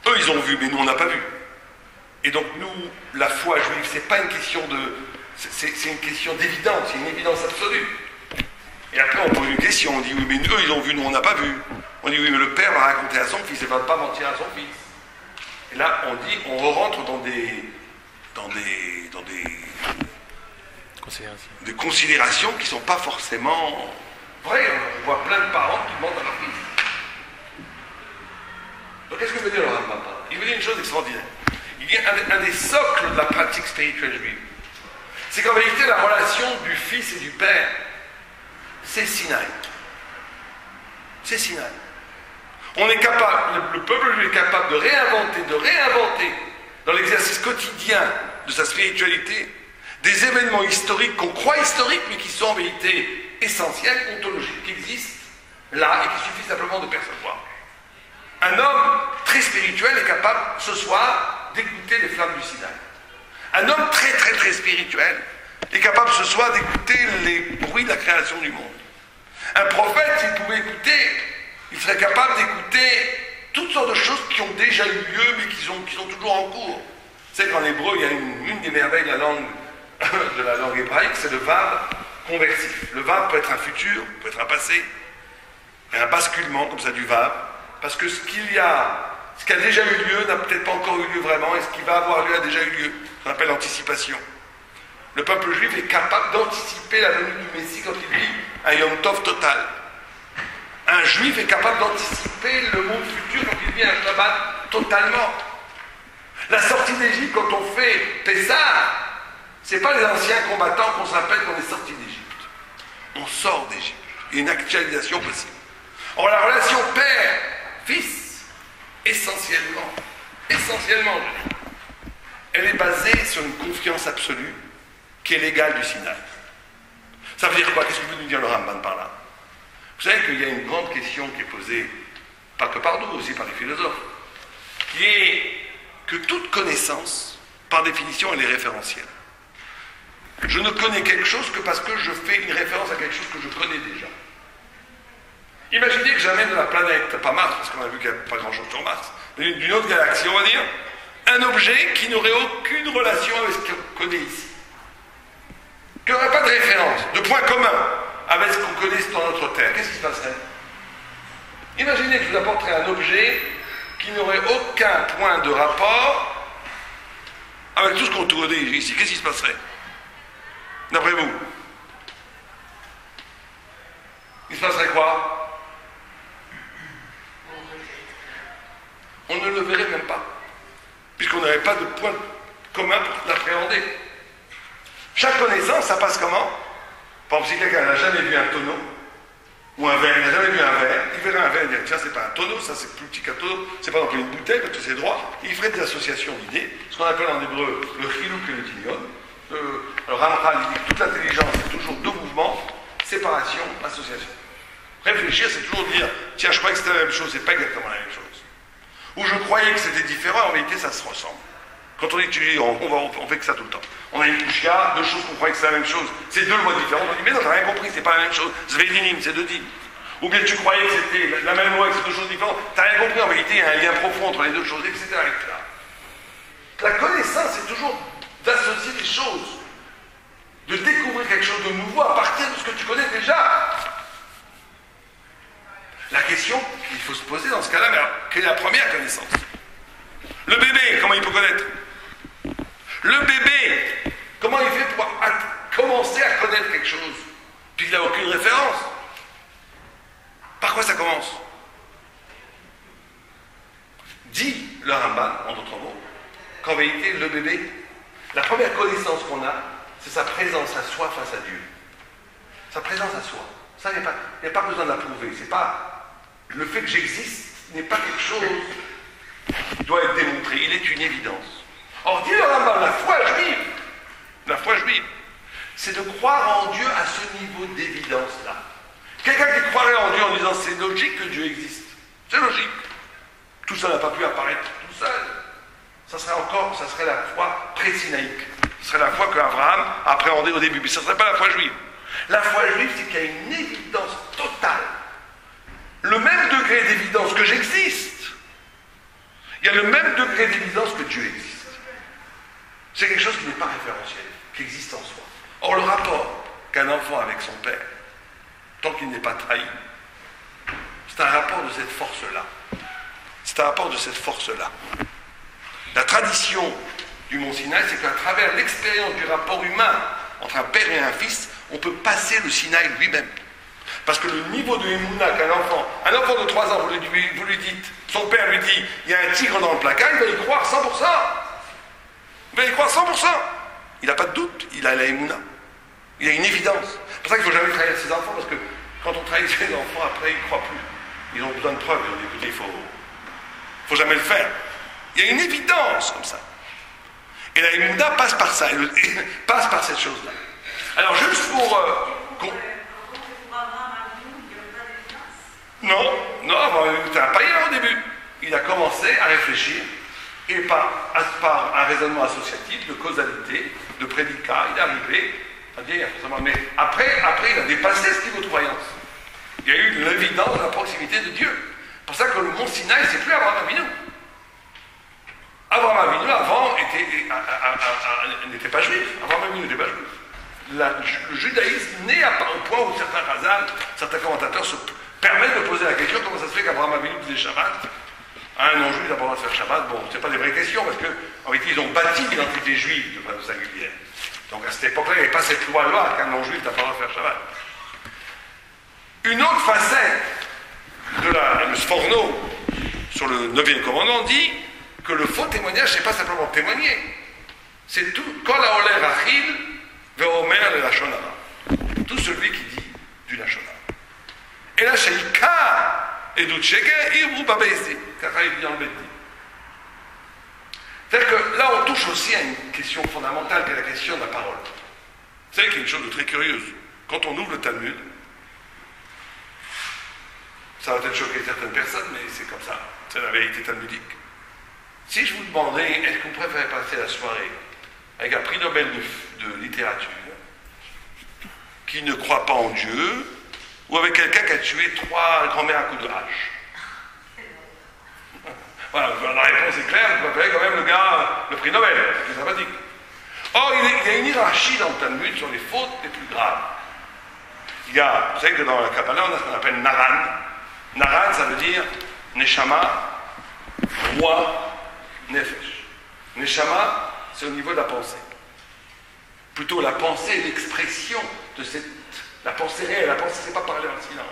eux ils ont vu, mais nous on n'a pas vu. Et donc nous, la foi juive, c'est pas une question de... C'est une question d'évidence, c'est une évidence absolue. Et après on pose une question, on dit oui mais eux ils ont vu, nous on n'a pas vu. On dit oui mais le père va raconter à son fils, il ne va pas mentir à son fils. Et là on dit, on rentre dans des considérations qui ne sont pas forcément vraies. On voit plein de parents qui mentent à leur fils. Donc qu'est-ce que veut dire le Rambam? Il veut dire une chose extraordinaire. Il dit un des socles de la pratique spirituelle juive, c'est qu'en vérité la relation du fils et du père, c'est Sinaï. C'est Sinaï. On est capable, le peuple juif est capable de réinventer dans l'exercice quotidien de sa spiritualité des événements historiques qu'on croit historiques mais qui sont en vérité essentiels, ontologiques, qui existent là et qui suffit simplement de percevoir. Un homme très spirituel est capable ce soir d'écouter les flammes du Sinaï. Un homme très très très spirituel est capable ce soir d'écouter les bruits de la création du monde. Un prophète, s'il pouvait écouter, il serait capable d'écouter toutes sortes de choses qui ont déjà eu lieu mais qui sont toujours en cours. C'est qu'en hébreu, il y a une des merveilles de la langue hébraïque, c'est le vav conversif. Le vav peut être un futur, peut être un passé, et un basculement comme ça du vav, parce que ce qui a déjà eu lieu n'a peut-être pas encore eu lieu vraiment, et ce qui va avoir lieu a déjà eu lieu. Ça s'appelle l'anticipation. Le peuple juif est capable d'anticiper la venue du Messie quand il vit un Yom Tov total. Un juif est capable d'anticiper le monde futur quand il vit un Shabbat totalement. La sortie d'Égypte, quand on fait Pessah, c'est pas les anciens combattants qu'on se rappelle qu'on est sorti d'Égypte. On sort d'Égypte. Il y a une actualisation possible. Or, la relation père-fils, essentiellement, je dis, elle est basée sur une confiance absolue qui est l'égale du Sinaï. Ça veut dire quoi? Qu'est-ce que veut nous dire le Ramban par là? Vous savez qu'il y a une grande question qui est posée, pas que par nous, aussi par les philosophes, qui est que toute connaissance, par définition, elle est référentielle. Je ne connais quelque chose que parce que je fais une référence à quelque chose que je connais déjà. Imaginez que j'amène de la planète, pas Mars, parce qu'on a vu qu'il n'y a pas grand-chose sur Mars, mais d'une autre galaxie, on va dire, un objet qui n'aurait aucune relation avec ce qu'on connaît ici. Qui n'aurait pas de référence, de point commun avec ce qu'on connaît sur notre Terre. Qu'est-ce qui se passerait? Imaginez que je vous apporterais un objet qui n'aurait aucun point de rapport avec tout ce qu'on connaît ici. Qu'est-ce qui se passerait? D'après vous? Il se passerait quoi? On ne le verrait même pas, puisqu'on n'aurait pas de point commun pour l'appréhender. Chaque connaissance, ça passe comment? Par exemple, si quelqu'un n'a jamais vu un tonneau, ou un verre, il n'a jamais vu un verre, il verrait un verre et dirait, tiens, c'est pas un tonneau, ça c'est plus petit qu'un tonneau, c'est pas non plus une bouteille, parce que c'est droit. Il ferait des associations d'idées, ce qu'on appelle en hébreu le chiluk et le dimion. Le Ramchal, il dit que toute l'intelligence, c'est toujours deux mouvements, séparation, association. Réfléchir, c'est toujours dire, tiens, je croyais que c'était la même chose, c'est pas exactement la même chose. Ou je croyais que c'était différent, en réalité, ça se ressemble. Quand on étudie, on fait que ça tout le temps. On a une couchia, deux choses qu'on croyait que c'est la même chose, c'est deux lois différentes. On dit, mais non, t'as rien compris, c'est pas la même chose. Zvedinim, c'est deux dîmes. Ou bien tu croyais que c'était la même loi, que c'est deux choses différentes. T'as rien compris, en réalité, il y a un lien profond entre les deux choses, etc. La connaissance, c'est toujours d'associer des choses, de découvrir quelque chose de nouveau à partir de ce que tu connais déjà. La question qu'il faut se poser dans ce cas-là, mais alors, quelle est la première connaissance? Le bébé, comment il peut connaître? Le bébé, comment il fait pour commencer à connaître quelque chose puisqu'il n'a aucune référence? Par quoi ça commence? Dit le Ramban, en d'autres mots, qu'en vérité, le bébé, la première connaissance qu'on a, c'est sa présence à soi face à Dieu. Sa présence à soi. Ça, il n'y a pas besoin de la prouver. C'est pas le fait que j'existe n'est pas quelque chose qui doit être démontré. Il est une évidence. Or, dit le Rambam, la foi juive, c'est de croire en Dieu à ce niveau d'évidence-là. Quelqu'un qui croirait en Dieu en disant c'est logique que Dieu existe. C'est logique. Tout ça n'a pas pu apparaître tout seul. Ça serait la foi pré-sinaïque. Ce serait la foi qu'Abraham appréhendait au début. Mais ce ne serait pas la foi juive. La foi juive, c'est qu'il y a une évidence totale. Le même degré d'évidence que j'existe. Il y a le même degré d'évidence que Dieu existe. C'est quelque chose qui n'est pas référentiel, qui existe en soi. Or, le rapport qu'un enfant avec son père, tant qu'il n'est pas trahi, c'est un rapport de cette force-là. C'est un rapport de cette force-là. La tradition du Mont Sinaï, c'est qu'à travers l'expérience du rapport humain entre un père et un fils, on peut passer le Sinaï lui-même. Parce que le niveau de Emouna qu'un enfant, de 3 ans, vous lui dites, son père lui dit, il y a un tigre dans le placard, il va y croire 100%. Il va y croire 100%. Il n'a pas de doute, il a la Emouna. Il a une évidence. C'est pour ça qu'il ne faut jamais trahir ses enfants, parce que quand on trahit ses enfants, après, ils ne croient plus. Ils ont besoin de preuves. Ils ont dit, écoutez, il faut jamais le faire. Il y a une évidence comme ça. Et la Emouna passe par ça, passe par cette chose-là. Alors, juste pour... Non, c'était un païen au début. Il a commencé à réfléchir, et par un raisonnement associatif, de causalité, de prédicat, il est arrivé à dire, mais après, il a dépassé ce niveau de croyance. Il y a eu l'évidence de la proximité de Dieu. C'est pour ça que le mont Sinaï, c'est plus Abraham Avinu. Abraham Avinu, avant, n'était pas juif. Abraham Avinu n'était pas juif. Le judaïsme naît au point où certains commentateurs se permettent de poser la question comment ça se fait qu'Abraham Avinu faisait Shabbat. Un non-juif n'a pas le droit de faire Shabbat. Bon, c'est pas des vraies questions parce qu'en réalité, ils ont bâti l'identité juive de façon singulière. Donc à cette époque-là, il n'y avait pas cette loi-là qu'un non-juif n'a pas le droit de faire Shabbat. Une autre facette de le Sforno sur le 9e commandement dit que le faux témoignage, c'est pas simplement témoigner. C'est tout. Kol haoler achil ve'omer le lachon hara. Tout celui qui dit du lachon hara. Et là, Sheikha et Doutchege, Iru Babezi, car il dit dans le Beddi. C'est-à-dire que là, on touche aussi à une question fondamentale, qui est la question de la parole. Vous savez qu'il y a une chose de très curieuse. Quand on ouvre le Talmud, ça va peut-être choquer certaines personnes, mais c'est comme ça. C'est la vérité talmudique. Si je vous demandais, est-ce que vous préférez passer la soirée avec un prix Nobel de littérature, qui ne croit pas en Dieu, ou avec quelqu'un qui a tué 3 grands-mères à coups de hache? Voilà, la réponse est claire, vous préférez quand même le gars, le prix Nobel, c'est sympathique. Or, il y a une hiérarchie dans le Talmud sur les fautes les plus graves. Il y a, vous savez que dans la Kabbalah, on a ce qu'on appelle Naran. Naran, ça veut dire Neshama, roi, Nefesh. Neshama, c'est au niveau de la pensée. Plutôt la pensée, l'expression de cette... La pensée réelle, la pensée, c'est pas parler en silence.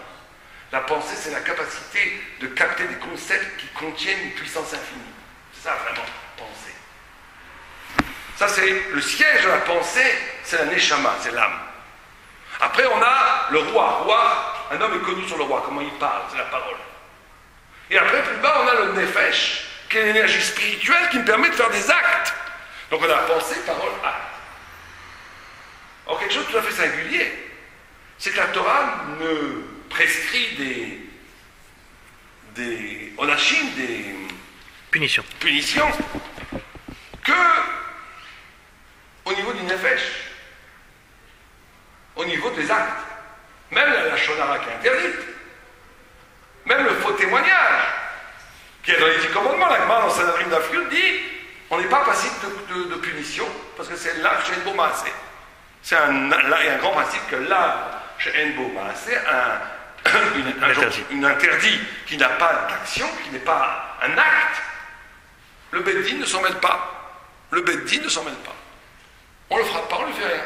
La pensée, c'est la capacité de capter des concepts qui contiennent une puissance infinie. C'est ça, vraiment, penser. Ça, c'est le siège de la pensée, c'est la Neshama, c'est l'âme. Après, on a le roi. Roi, un homme est connu sur le roi, comment il parle, c'est la parole. Et après, plus bas, on a le Nefesh, qui est l'énergie spirituelle qui me permet de faire des actes. Donc on a pensée, parole, acte. Or, quelque chose de tout à fait singulier, c'est que la Torah ne prescrit des onachim, des punitions, que au niveau du Nefesh, au niveau des actes. Même la Shonara qui est interdite, même le faux témoignage, qui est dans les 10 commandements, la Gemara dans Sanhedrin d'Afrique dit on n'est pas passible de punition, parce que c'est là chez Enbo Maaseh. Il y a un grand principe que là, chez Enbo Maaseh, un interdit qui n'a pas d'action, qui n'est pas un acte, le Beddin ne s'en mêle pas. Le Beddin ne s'en mêle pas. On le frappe pas, on ne lui fait rien.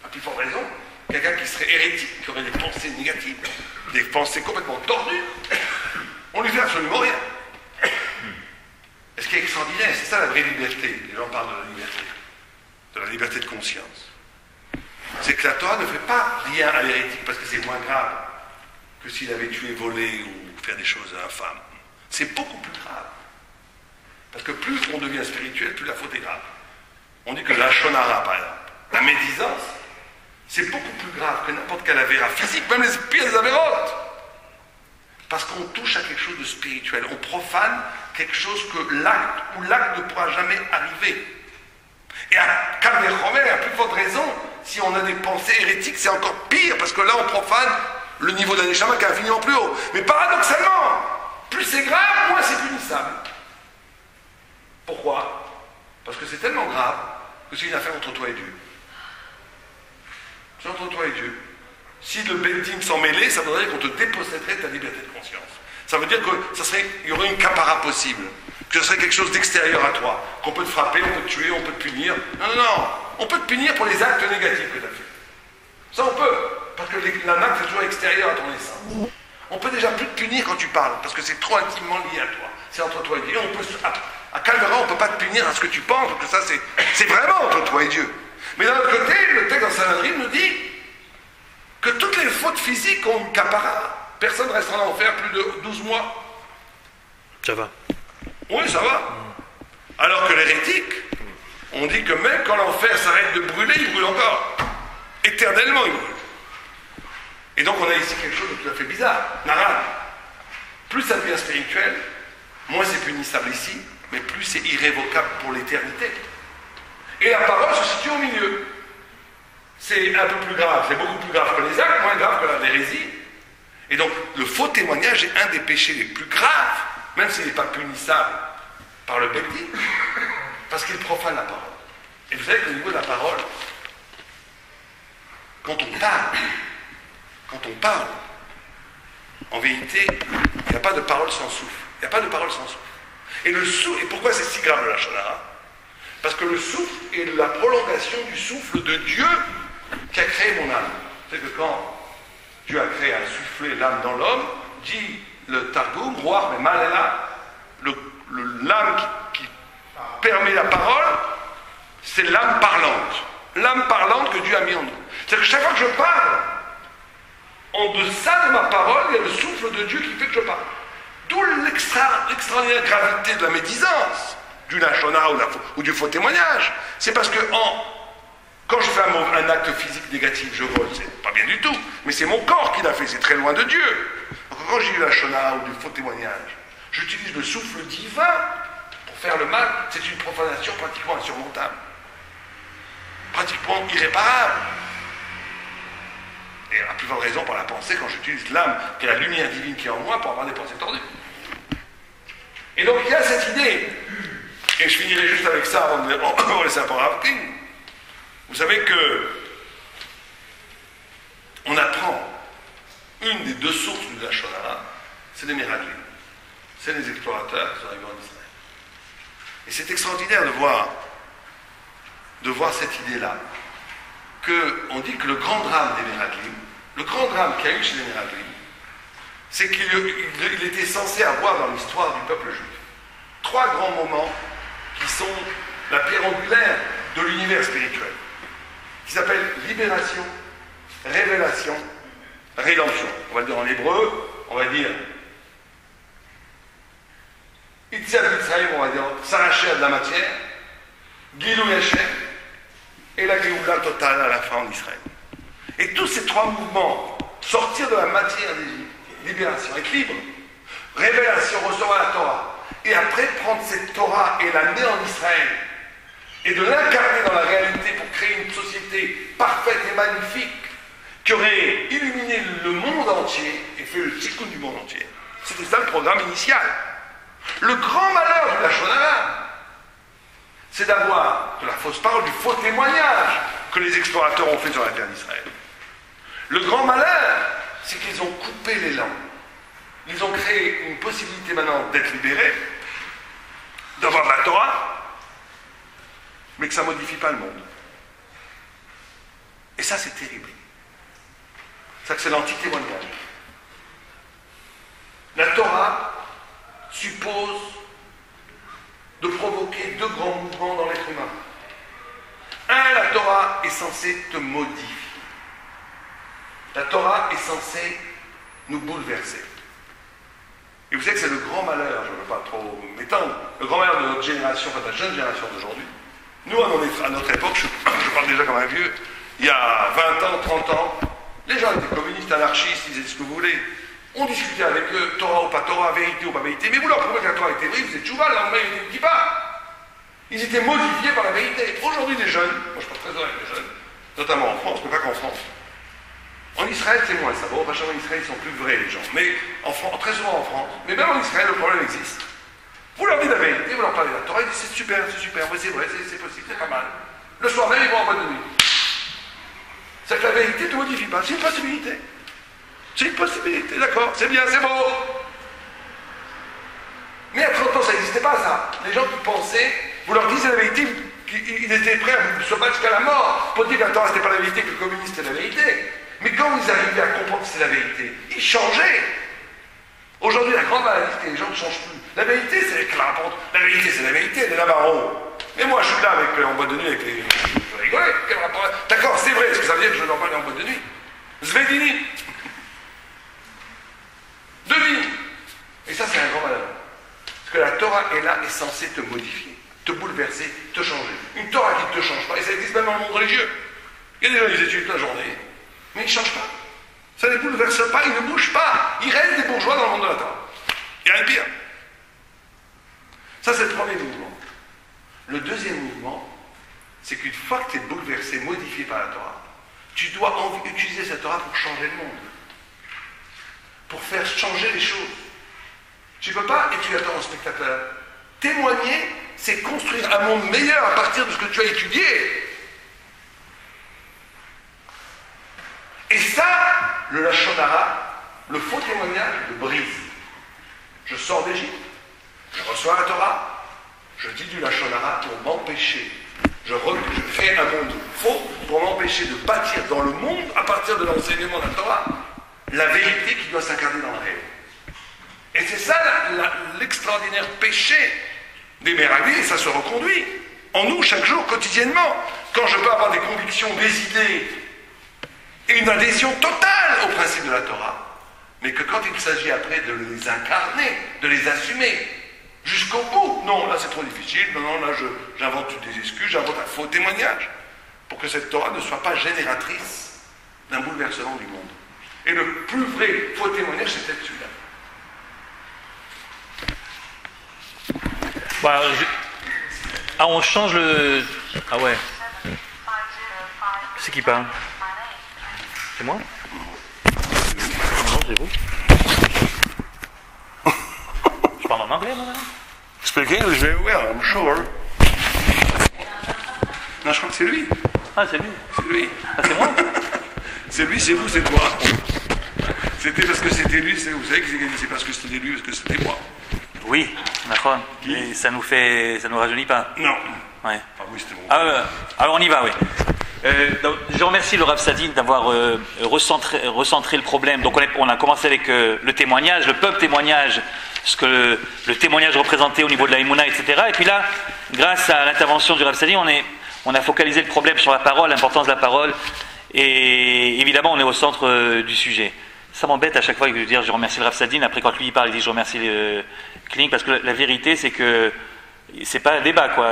À plus forte raison, quelqu'un qui serait hérétique, qui aurait des pensées négatives, des pensées complètement tordues, on lui fait absolument rien. Et ce qui est extraordinaire, c'est ça la vraie liberté. Les gens parlent de la liberté de conscience. C'est que la Torah ne fait pas rien à l'hérétique parce que c'est moins grave que s'il avait tué, volé ou fait des choses infâmes. C'est beaucoup plus grave. Parce que plus on devient spirituel, plus la faute est grave. On dit que la shonara, par exemple, la médisance, c'est beaucoup plus grave que n'importe quelle avéra physique, même les pires avérotes. Parce qu'on touche à quelque chose de spirituel. On profane quelque chose que l'acte ne pourra jamais arriver. Et à Calvé-Romer, à plus forte raison, si on a des pensées hérétiques, c'est encore pire, parce que là, on profane le niveau d'un Neshama qui est infiniment plus haut. Mais paradoxalement, plus c'est grave, moins c'est punissable. Pourquoi? Parce que c'est tellement grave que c'est une affaire entre toi et Dieu. C'est entre toi et Dieu. Si le Beddin s'en mêlait, ça voudrait dire qu'on te déposséderait de ta liberté de conscience. Ça veut dire qu'il y aurait une capara possible, que ce serait quelque chose d'extérieur à toi, qu'on peut te frapper, on peut te tuer, on peut te punir. Non, on peut te punir pour les actes négatifs que tu as fait. Ça on peut, parce que l'acte c'est toujours extérieur à ton essence. On peut déjà plus te punir quand tu parles, parce que c'est trop intimement lié à toi. C'est entre toi et Dieu. À Calvera, on ne peut pas te punir à ce que tu penses, parce que ça c'est vraiment entre toi et Dieu. Mais d'un autre côté, le texte dans Sanhedrin nous dit que toutes les fautes physiques ont une capara. Personne ne restera en enfer plus de 12 mois. Ça va. Oui, ça va. Alors que l'hérétique, on dit que même quand l'enfer s'arrête de brûler, il brûle encore. Éternellement, il brûle. Et donc on a ici quelque chose de tout à fait bizarre. Naran. Plus ça devient spirituel, moins c'est punissable ici, mais plus c'est irrévocable pour l'éternité. Et la parole se situe au milieu. C'est un peu plus grave, c'est beaucoup plus grave que les actes, moins grave que l'hérésie. Et donc, le faux témoignage est un des péchés les plus graves, même s'il n'est pas punissable par le Beddin, parce qu'il profane la parole. Et vous savez qu'au niveau de la parole, quand on parle, en vérité, il n'y a pas de parole sans souffle. Il n'y a pas de parole sans souffle. Et le souffle, et pourquoi c'est si grave la Shonara? Parce que le souffle est la prolongation du souffle de Dieu qui a créé mon âme. C'est que quand Dieu a créé, a soufflé l'âme dans l'homme, dit le Targum, Ruach mais Malela, l'âme qui permet la parole, c'est l'âme parlante. L'âme parlante que Dieu a mis en nous. C'est-à-dire que chaque fois que je parle, en deçà de ma parole, il y a le souffle de Dieu qui fait que je parle. D'où l'extraordinaire gravité de la médisance, du lachon hara ou du faux témoignage. C'est parce que quand je fais un acte physique négatif, je vole, c'est pas bien du tout, mais c'est mon corps qui l'a fait, c'est très loin de Dieu. Donc, quand j'ai du lachon hara ou du faux témoignage, j'utilise le souffle divin pour faire le mal, c'est une profanation pratiquement insurmontable, pratiquement irréparable. Et à plus forte raison par la pensée quand j'utilise l'âme, qui est la lumière divine qui est en moi, pour avoir des pensées tordues. Et donc il y a cette idée, et je finirai juste avec ça avant de laisser un peu Rav King. Vous savez que on apprend une des deux sources du lachon hara, c'est les miraglim, c'est les explorateurs qui sont arrivés en Israël. Et c'est extraordinaire de voir cette idée-là. On dit que le grand drame des miraglim, le grand drame qu'il y a eu chez les miraglim, c'est qu'il était censé avoir dans l'histoire du peuple juif 3 grands moments qui sont la pierre angulaire de l'univers spirituel, qui s'appellent libération, révélation, rédemption. On va le dire en hébreu, on va dire Yetziat Mitzrayim, on va dire s'arracher à de la matière, Gilou Hashem, et la Géoula totale à la fin en Israël. Et tous ces 3 mouvements, sortir de la matière d'Égypte, libération, être libre, révélation, recevoir la Torah, et après prendre cette Torah et l'amener en Israël, et de l'incarner dans la réalité pour créer une société parfaite et magnifique, qui aurait illuminé le monde entier et fait le tikkun du monde entier. C'était ça le programme initial. Le grand malheur du lachon hara, c'est d'avoir de la fausse parole, du faux témoignage que les explorateurs ont fait sur la terre d'Israël. Le grand malheur, c'est qu'ils ont coupé les langues. Ils ont créé une possibilité maintenant d'être libérés, d'avoir de la Torah, mais que ça ne modifie pas le monde. Et ça, c'est terrible. Ça, c'est l'anti-témoignage. La Torah suppose de provoquer 2 grands mouvements dans l'être humain. Un, la Torah est censée te modifier. La Torah est censée nous bouleverser. Et vous savez que c'est le grand malheur, je ne veux pas trop m'étendre, le grand malheur de notre génération, enfin de la jeune génération d'aujourd'hui. Nous, à notre époque, je parle déjà comme un vieux, il y a 20 ans, 30 ans, les gens étaient communistes, anarchistes, ils disaient ce que vous voulez. On discutait avec eux, Torah ou pas Torah, vérité ou pas vérité, mais vous leur prouvez que la Torah était vraie, vous êtes tchouva, le lendemain ils ne dit pas. Ils étaient modifiés par la vérité. Aujourd'hui, les jeunes, moi je parle très heureux avec les jeunes, notamment en France, mais pas qu'en France. En Israël, c'est moins ça. Bon, en Israël, ils sont plus vrais, les gens. Mais très souvent en France, mais même en Israël, le problème existe. Vous leur dites la vérité, vous leur parlez de la Torah, ils disent c'est super, oui, c'est vrai, c'est possible, c'est pas mal. Le soir même, ils vont en boîte de nuit. C'est que la vérité ne te modifie pas, c'est une possibilité. C'est une possibilité, d'accord, c'est bien, c'est beau. Mais à 30 ans, ça n'existait pas, ça. Les gens qui pensaient, vous leur disiez la vérité, ils étaient prêts à se battre jusqu'à la mort pour dire que la Torah, c'était pas la vérité, que le communisme, c'était la vérité. Mais quand ils arrivaient à comprendre que c'est la vérité, ils changeaient. Aujourd'hui, la grande maladie, c'est que les gens ne changent plus. La vérité, c'est que la vérité, c'est la vérité, elle est là-bas en haut. Mais moi, je suis là en boîte de nuit avec les... Je rigolais, quel rapport... D'accord, c'est vrai, est-ce que ça veut dire que je ne dois pas aller en boîte de nuit? Zvedini. Devine. Et ça, c'est un grand malheur. Parce que la Torah est là, est censée te modifier, te bouleverser, te changer. Une Torah qui ne te change pas, et ça existe même dans le monde religieux. Il y a des gens qui étudient toute la journée, mais ils ne changent pas. Ça ne les bouleverse pas, ils ne bougent pas. Ils restent des bourgeois dans le monde de la Torah. Il n'y a rien de pire. Ça, c'est le premier mouvement. Le deuxième mouvement, c'est qu'une fois que tu es bouleversé, modifié par la Torah, tu dois utiliser cette Torah pour changer le monde. Pour faire changer les choses. Tu ne peux pas étudier la Torah en spectateur. Témoigner, c'est construire un monde meilleur à partir de ce que tu as étudié. Et ça, le lachon hara, le faux témoignage, le brise. Je sors d'Égypte, je reçois la Torah, je dis du lachon hara pour m'empêcher. Je fais un monde faux pour m'empêcher de bâtir dans le monde, à partir de l'enseignement de la Torah, la vérité qui doit s'incarner dans le réel. Et c'est ça l'extraordinaire péché des Meraglim, et ça se reconduit en nous chaque jour, quotidiennement. Quand je peux avoir des convictions, des idées et une adhésion totale au principe de la Torah, mais que quand il s'agit après de les incarner, de les assumer jusqu'au bout, non, là c'est trop difficile, non, là j'invente des excuses, j'invente un faux témoignage, pour que cette Torah ne soit pas génératrice d'un bouleversement du monde. Et le plus vrai faux témoignage, c'est peut-être celui-là. Bon, alors, ah, on change le... Ah ouais. C'est qui parle? C'est moi? Non, c'est vous. Je parle en anglais, moi, là? Speak English very well, I'm sure. Non, je crois que c'est lui. Ah, c'est lui. C'est lui. Ah, c'est moi? C'est lui, c'est vous, c'est toi. C'était parce que c'était lui, vous savez que c'est parce que c'était lui, parce que c'était moi. Oui, d'accord. Et ça nous rajeunit pas. Non. Ouais. Ah oui, c'était bon. Alors on y va, oui. Donc, je remercie le Rav Sadin d'avoir recentré le problème. Donc on a commencé avec le témoignage, le peuple témoignage, ce que le témoignage représentait au niveau de la Emouna, etc. Et puis là, grâce à l'intervention du Rav Sadin, on a focalisé le problème sur la parole, l'importance de la parole, et évidemment on est au centre du sujet. Ça m'embête à chaque fois que je remercie le Rav Sadin, après quand lui il parle, il dit je remercie Kling, parce que la vérité c'est que c'est pas un débat, quoi.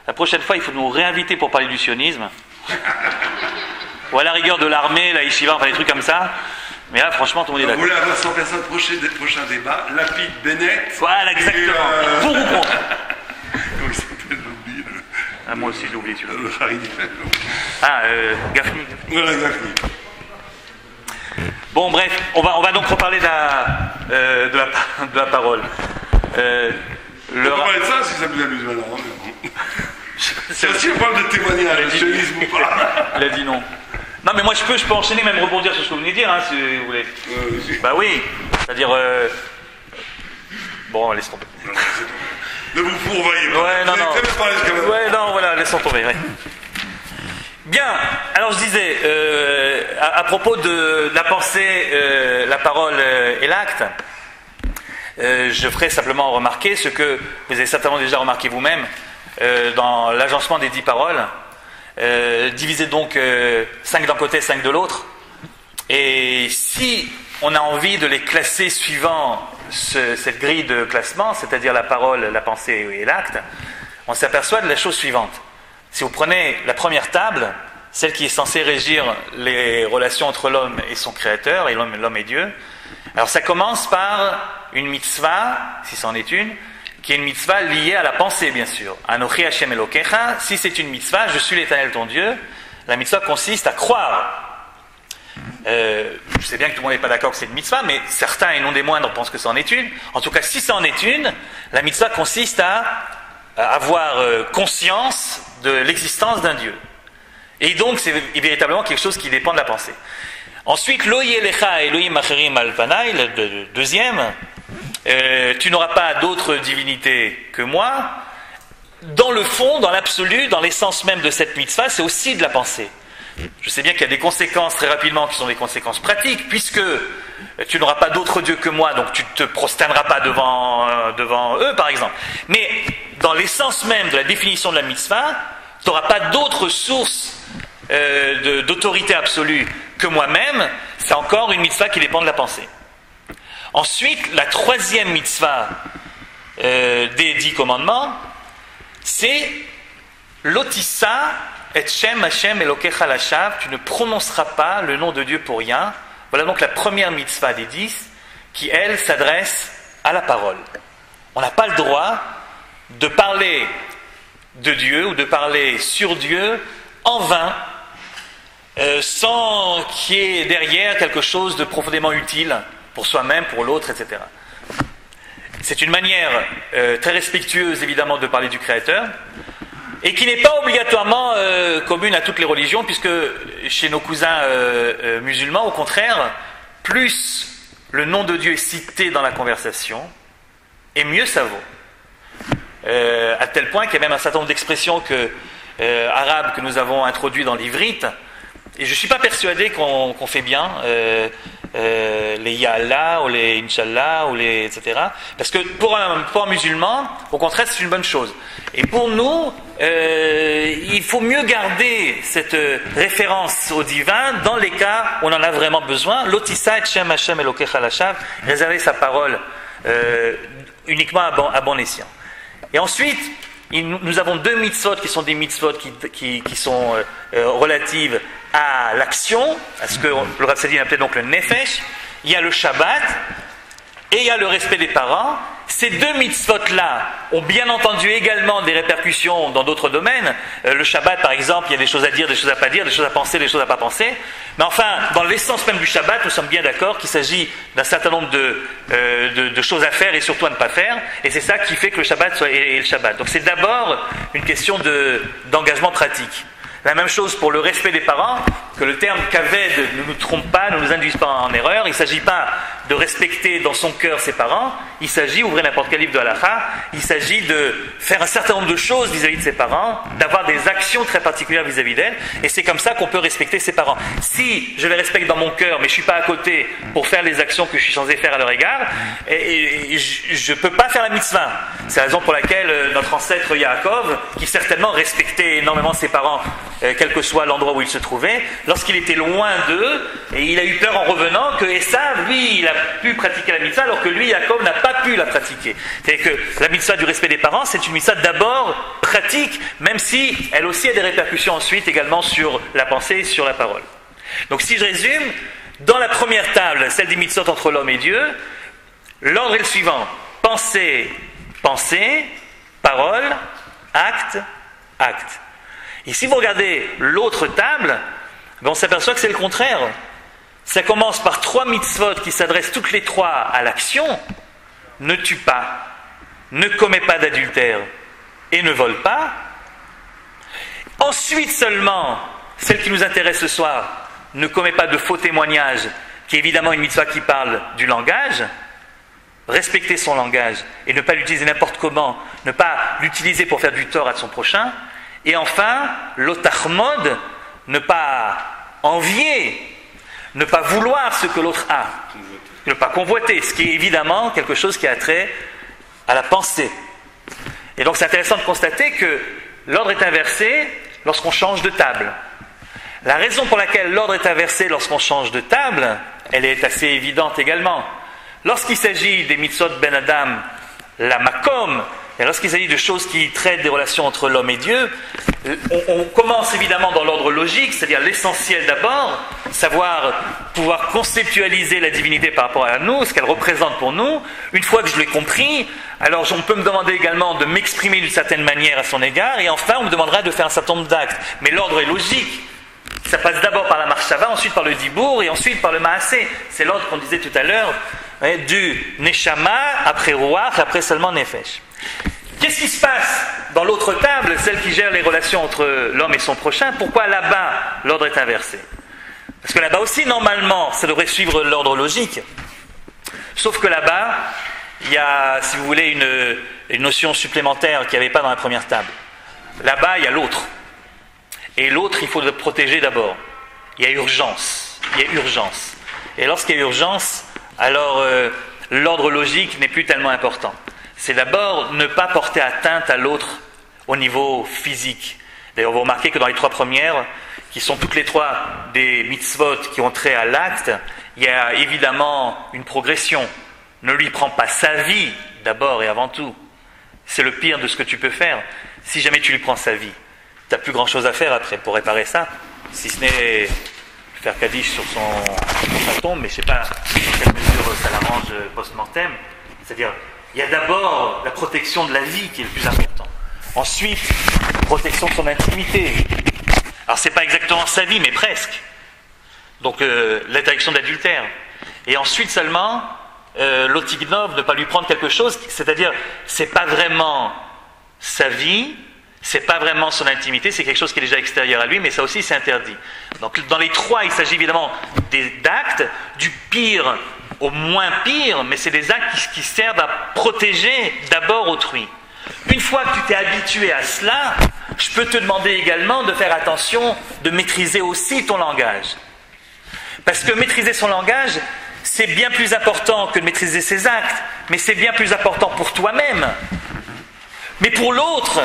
La prochaine fois il faut nous réinviter pour parler du sionisme, ou à la rigueur de l'armée, la yeshiva, enfin des trucs comme ça. Mais là franchement tout le monde est d'accord. Vous voulez avoir 100 personnes prochain débat, Lapid, Bennett. Voilà, exactement. Pour ou contre. Comment il s'appelle, j'ai oublié Ah, moi aussi j'ai oublié celui-là. le Haridi. Gafni. Voilà, Gafni. Bon, bref, on va donc reparler de la parole. On va parler de ça si ça vous amuse maintenant. C'est aussi on parle de témoignage, de sionisme ou pas. Il a dit non. Non, mais moi je peux enchaîner, même rebondir sur ce que vous venez de dire, hein, si vous voulez. Bah oui, c'est-à-dire. Bon, laisse tomber. Ne vous fourvoyez pas. Ouais, non, non. Quand même. Ouais, non, voilà, laissons tomber. Ouais. Bien, alors je disais, à propos de la pensée, la parole et l'acte, je ferai simplement remarquer ce que vous avez certainement déjà remarqué vous-même dans l'agencement des 10 paroles, divisé donc 5 d'un côté, 5 de l'autre, et si on a envie de les classer suivant cette grille de classement, c'est-à-dire la parole, la pensée et l'acte, on s'aperçoit de la chose suivante. Si vous prenez la première table, celle qui est censée régir les relations entre l'homme et son créateur, et l'homme et Dieu, alors ça commence par une mitzvah, si c'en est une, qui est une mitzvah liée à la pensée, bien sûr. Anochi Hashem Elokecha, si c'est une mitzvah, je suis l'Éternel ton Dieu, la mitzvah consiste à croire. Je sais bien que tout le monde n'est pas d'accord que c'est une mitzvah, mais certains, et non des moindres, pensent que c'en est une. En tout cas, si c'en est une, la mitzvah consiste à avoir conscience de l'existence d'un Dieu. Et donc, c'est véritablement quelque chose qui dépend de la pensée. Ensuite, Lo yelecha Elohim acherim al panai, le deuxième, tu n'auras pas d'autre divinité que moi. Dans le fond, dans l'absolu, dans l'essence même de cette mitzvah, c'est aussi de la pensée. Je sais bien qu'il y a des conséquences très rapidement qui sont des conséquences pratiques, puisque tu n'auras pas d'autre Dieu que moi, donc tu ne te prosterneras pas devant eux, par exemple. Mais dans l'essence même de la définition de la mitzvah, tu n'auras pas d'autre source d'autorité absolue que moi-même. C'est encore une mitzvah qui dépend de la pensée. Ensuite, la troisième mitzvah des 10 commandements, c'est l'otissa et Shem Hashem Elokecha Lashav, tu ne prononceras pas le nom de Dieu pour rien. Voilà donc la première mitzvah des 10 qui, elle, s'adresse à la parole. On n'a pas le droit de parler de Dieu ou de parler sur Dieu en vain, sans qu'il y ait derrière quelque chose de profondément utile pour soi-même, pour l'autre, etc. C'est une manière très respectueuse, évidemment, de parler du Créateur, et qui n'est pas obligatoirement commune à toutes les religions, puisque chez nos cousins musulmans, au contraire, plus le nom de Dieu est cité dans la conversation, et mieux ça vaut. À tel point qu'il y a même un certain nombre d'expressions arabes que nous avons introduites dans l'ivrite, et je ne suis pas persuadé qu'on fait bien. les Ya'Allah ou les Inch'Allah ou les etc. Parce que pour un musulman, au contraire, c'est une bonne chose. Et pour nous, il faut mieux garder cette référence au divin dans les cas où on en a vraiment besoin. L'otissa et Shem Hashem Elokecha Lashav, réserver sa parole uniquement à bon escient. Et ensuite, nous avons deux mitzvot qui sont des mitzvot qui sont relatives à l'action, à ce que le Rav Sadi appelait donc le nefesh. Il y a le Shabbat et il y a le respect des parents. Ces deux mitzvot-là ont bien entendu également des répercussions dans d'autres domaines. Le Shabbat, par exemple, il y a des choses à dire, des choses à pas dire, des choses à penser, des choses à pas penser. Mais enfin, dans l'essence même du Shabbat, nous sommes bien d'accord qu'il s'agit d'un certain nombre de choses à faire et surtout à ne pas faire. Et c'est ça qui fait que le Shabbat est le Shabbat. Donc c'est d'abord une question d'engagement pratique. La même chose pour le respect des parents, que le terme kaved ne nous trompe pas, ne nous induise pas en erreur. Il ne s'agit pas de respecter dans son cœur ses parents, il s'agit, ouvrez n'importe quel livre de halakha, il s'agit de faire un certain nombre de choses vis-à-vis de ses parents, d'avoir des actions très particulières vis-à-vis d'elles, et c'est comme ça qu'on peut respecter ses parents. Si je les respecte dans mon cœur, mais je ne suis pas à côté pour faire les actions que je suis censé faire à leur égard, et je ne peux pas faire la mitzvah. C'est la raison pour laquelle notre ancêtre Yaakov, qui certainement respectait énormément ses parents, quel que soit l'endroit où il se trouvait, lorsqu'il était loin d'eux, et il a eu peur en revenant que Esav, lui, il a pu pratiquer la mitzvah, alors que lui, Yaakov, n'a pas pu la pratiquer. C'est-à-dire que la mitzvah du respect des parents, c'est une mitzvah d'abord pratique, même si elle aussi a des répercussions ensuite également sur la pensée et sur la parole. Donc si je résume, dans la première table, celle des mitzvot entre l'homme et Dieu, l'ordre est le suivant: pensée, pensée, parole, acte, acte. Et si vous regardez l'autre table, on s'aperçoit que c'est le contraire. Ça commence par 3 mitzvot qui s'adressent toutes les 3 à l'action. Ne tue pas, ne commets pas d'adultère et ne vole pas. Ensuite seulement, celle qui nous intéresse ce soir, ne commets pas de faux témoignages, qui est évidemment une mitzvah qui parle du langage. Respecter son langage et ne pas l'utiliser n'importe comment, ne pas l'utiliser pour faire du tort à son prochain. Et enfin, l'otachmod, ne pas envier, ne pas vouloir ce que l'autre a, ne pas convoiter, ce qui est évidemment quelque chose qui a trait à la pensée. Et donc c'est intéressant de constater que l'ordre est inversé lorsqu'on change de table. La raison pour laquelle l'ordre est inversé lorsqu'on change de table, elle est assez évidente également. Lorsqu'il s'agit des mitzvot ben Adam, la makom, et lorsqu'il s'agit de choses qui traitent des relations entre l'homme et Dieu, on commence évidemment dans l'ordre logique, c'est-à-dire l'essentiel d'abord, savoir pouvoir conceptualiser la divinité par rapport à nous, ce qu'elle représente pour nous. Une fois que je l'ai compris, alors on peut me demander également de m'exprimer d'une certaine manière à son égard, et enfin on me demandera de faire un certain nombre d'actes. Mais l'ordre est logique. Ça passe d'abord par la marshava, ensuite par le dibour, et ensuite par le maasé. C'est l'ordre qu'on disait tout à l'heure, du neshama, après ruach, après seulement nefesh. Qu'est-ce qui se passe dans l'autre table, celle qui gère les relations entre l'homme et son prochain? Pourquoi là-bas, l'ordre est inversé? Parce que là-bas aussi, normalement, ça devrait suivre l'ordre logique. Sauf que là-bas, il y a, si vous voulez, une notion supplémentaire qu'il n'y avait pas dans la première table. Là-bas, il y a l'autre. Et l'autre, il faut le protéger d'abord. Il y a urgence. Il y a urgence. Et lorsqu'il y a urgence, alors l'ordre logique n'est plus tellement important. C'est d'abord ne pas porter atteinte à l'autre au niveau physique. D'ailleurs, vous remarquez que dans les 3 premières, qui sont toutes les 3 des mitzvot qui ont trait à l'acte, il y a évidemment une progression. Ne lui prends pas sa vie, d'abord et avant tout. C'est le pire de ce que tu peux faire. Si jamais tu lui prends sa vie, tu n'as plus grand chose à faire après pour réparer ça, si ce n'est faire Kaddish sur sa tombe, mais je ne sais pas dans quelle mesure ça l'arrange post-mortem. C'est-à-dire, il y a d'abord la protection de la vie qui est le plus important. Ensuite, protection de son intimité. Alors, ce n'est pas exactement sa vie, mais presque. Donc, l'interdiction d'adultère. Et ensuite seulement, l'otignov, ne pas lui prendre quelque chose, c'est-à-dire, ce n'est pas vraiment sa vie, c'est pas vraiment son intimité, c'est quelque chose qui est déjà extérieur à lui, mais ça aussi c'est interdit. Donc dans les 3, il s'agit évidemment d'actes, du pire au moins pire, mais c'est des actes qui servent à protéger d'abord autrui. Une fois que tu t'es habitué à cela, je peux te demander également de faire attention, de maîtriser aussi ton langage. Parce que maîtriser son langage, c'est bien plus important que de maîtriser ses actes, mais c'est bien plus important pour toi-même. Mais pour l'autre,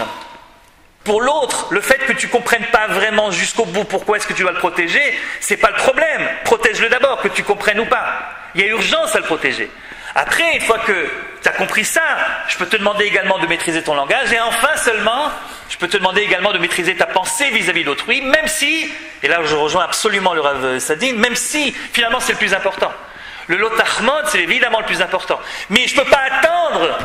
le fait que tu ne comprennes pas vraiment jusqu'au bout pourquoi est-ce que tu dois le protéger, c'est pas le problème. Protège-le d'abord, que tu comprennes ou pas. Il y a urgence à le protéger. Après, une fois que tu as compris ça, je peux te demander également de maîtriser ton langage, et enfin seulement, je peux te demander également de maîtriser ta pensée vis-à-vis d'autrui, même si, et là je rejoins absolument le Rav Sadin, même si finalement c'est le plus important. Le lot Ahmad, c'est évidemment le plus important. Mais je ne peux pas attendre,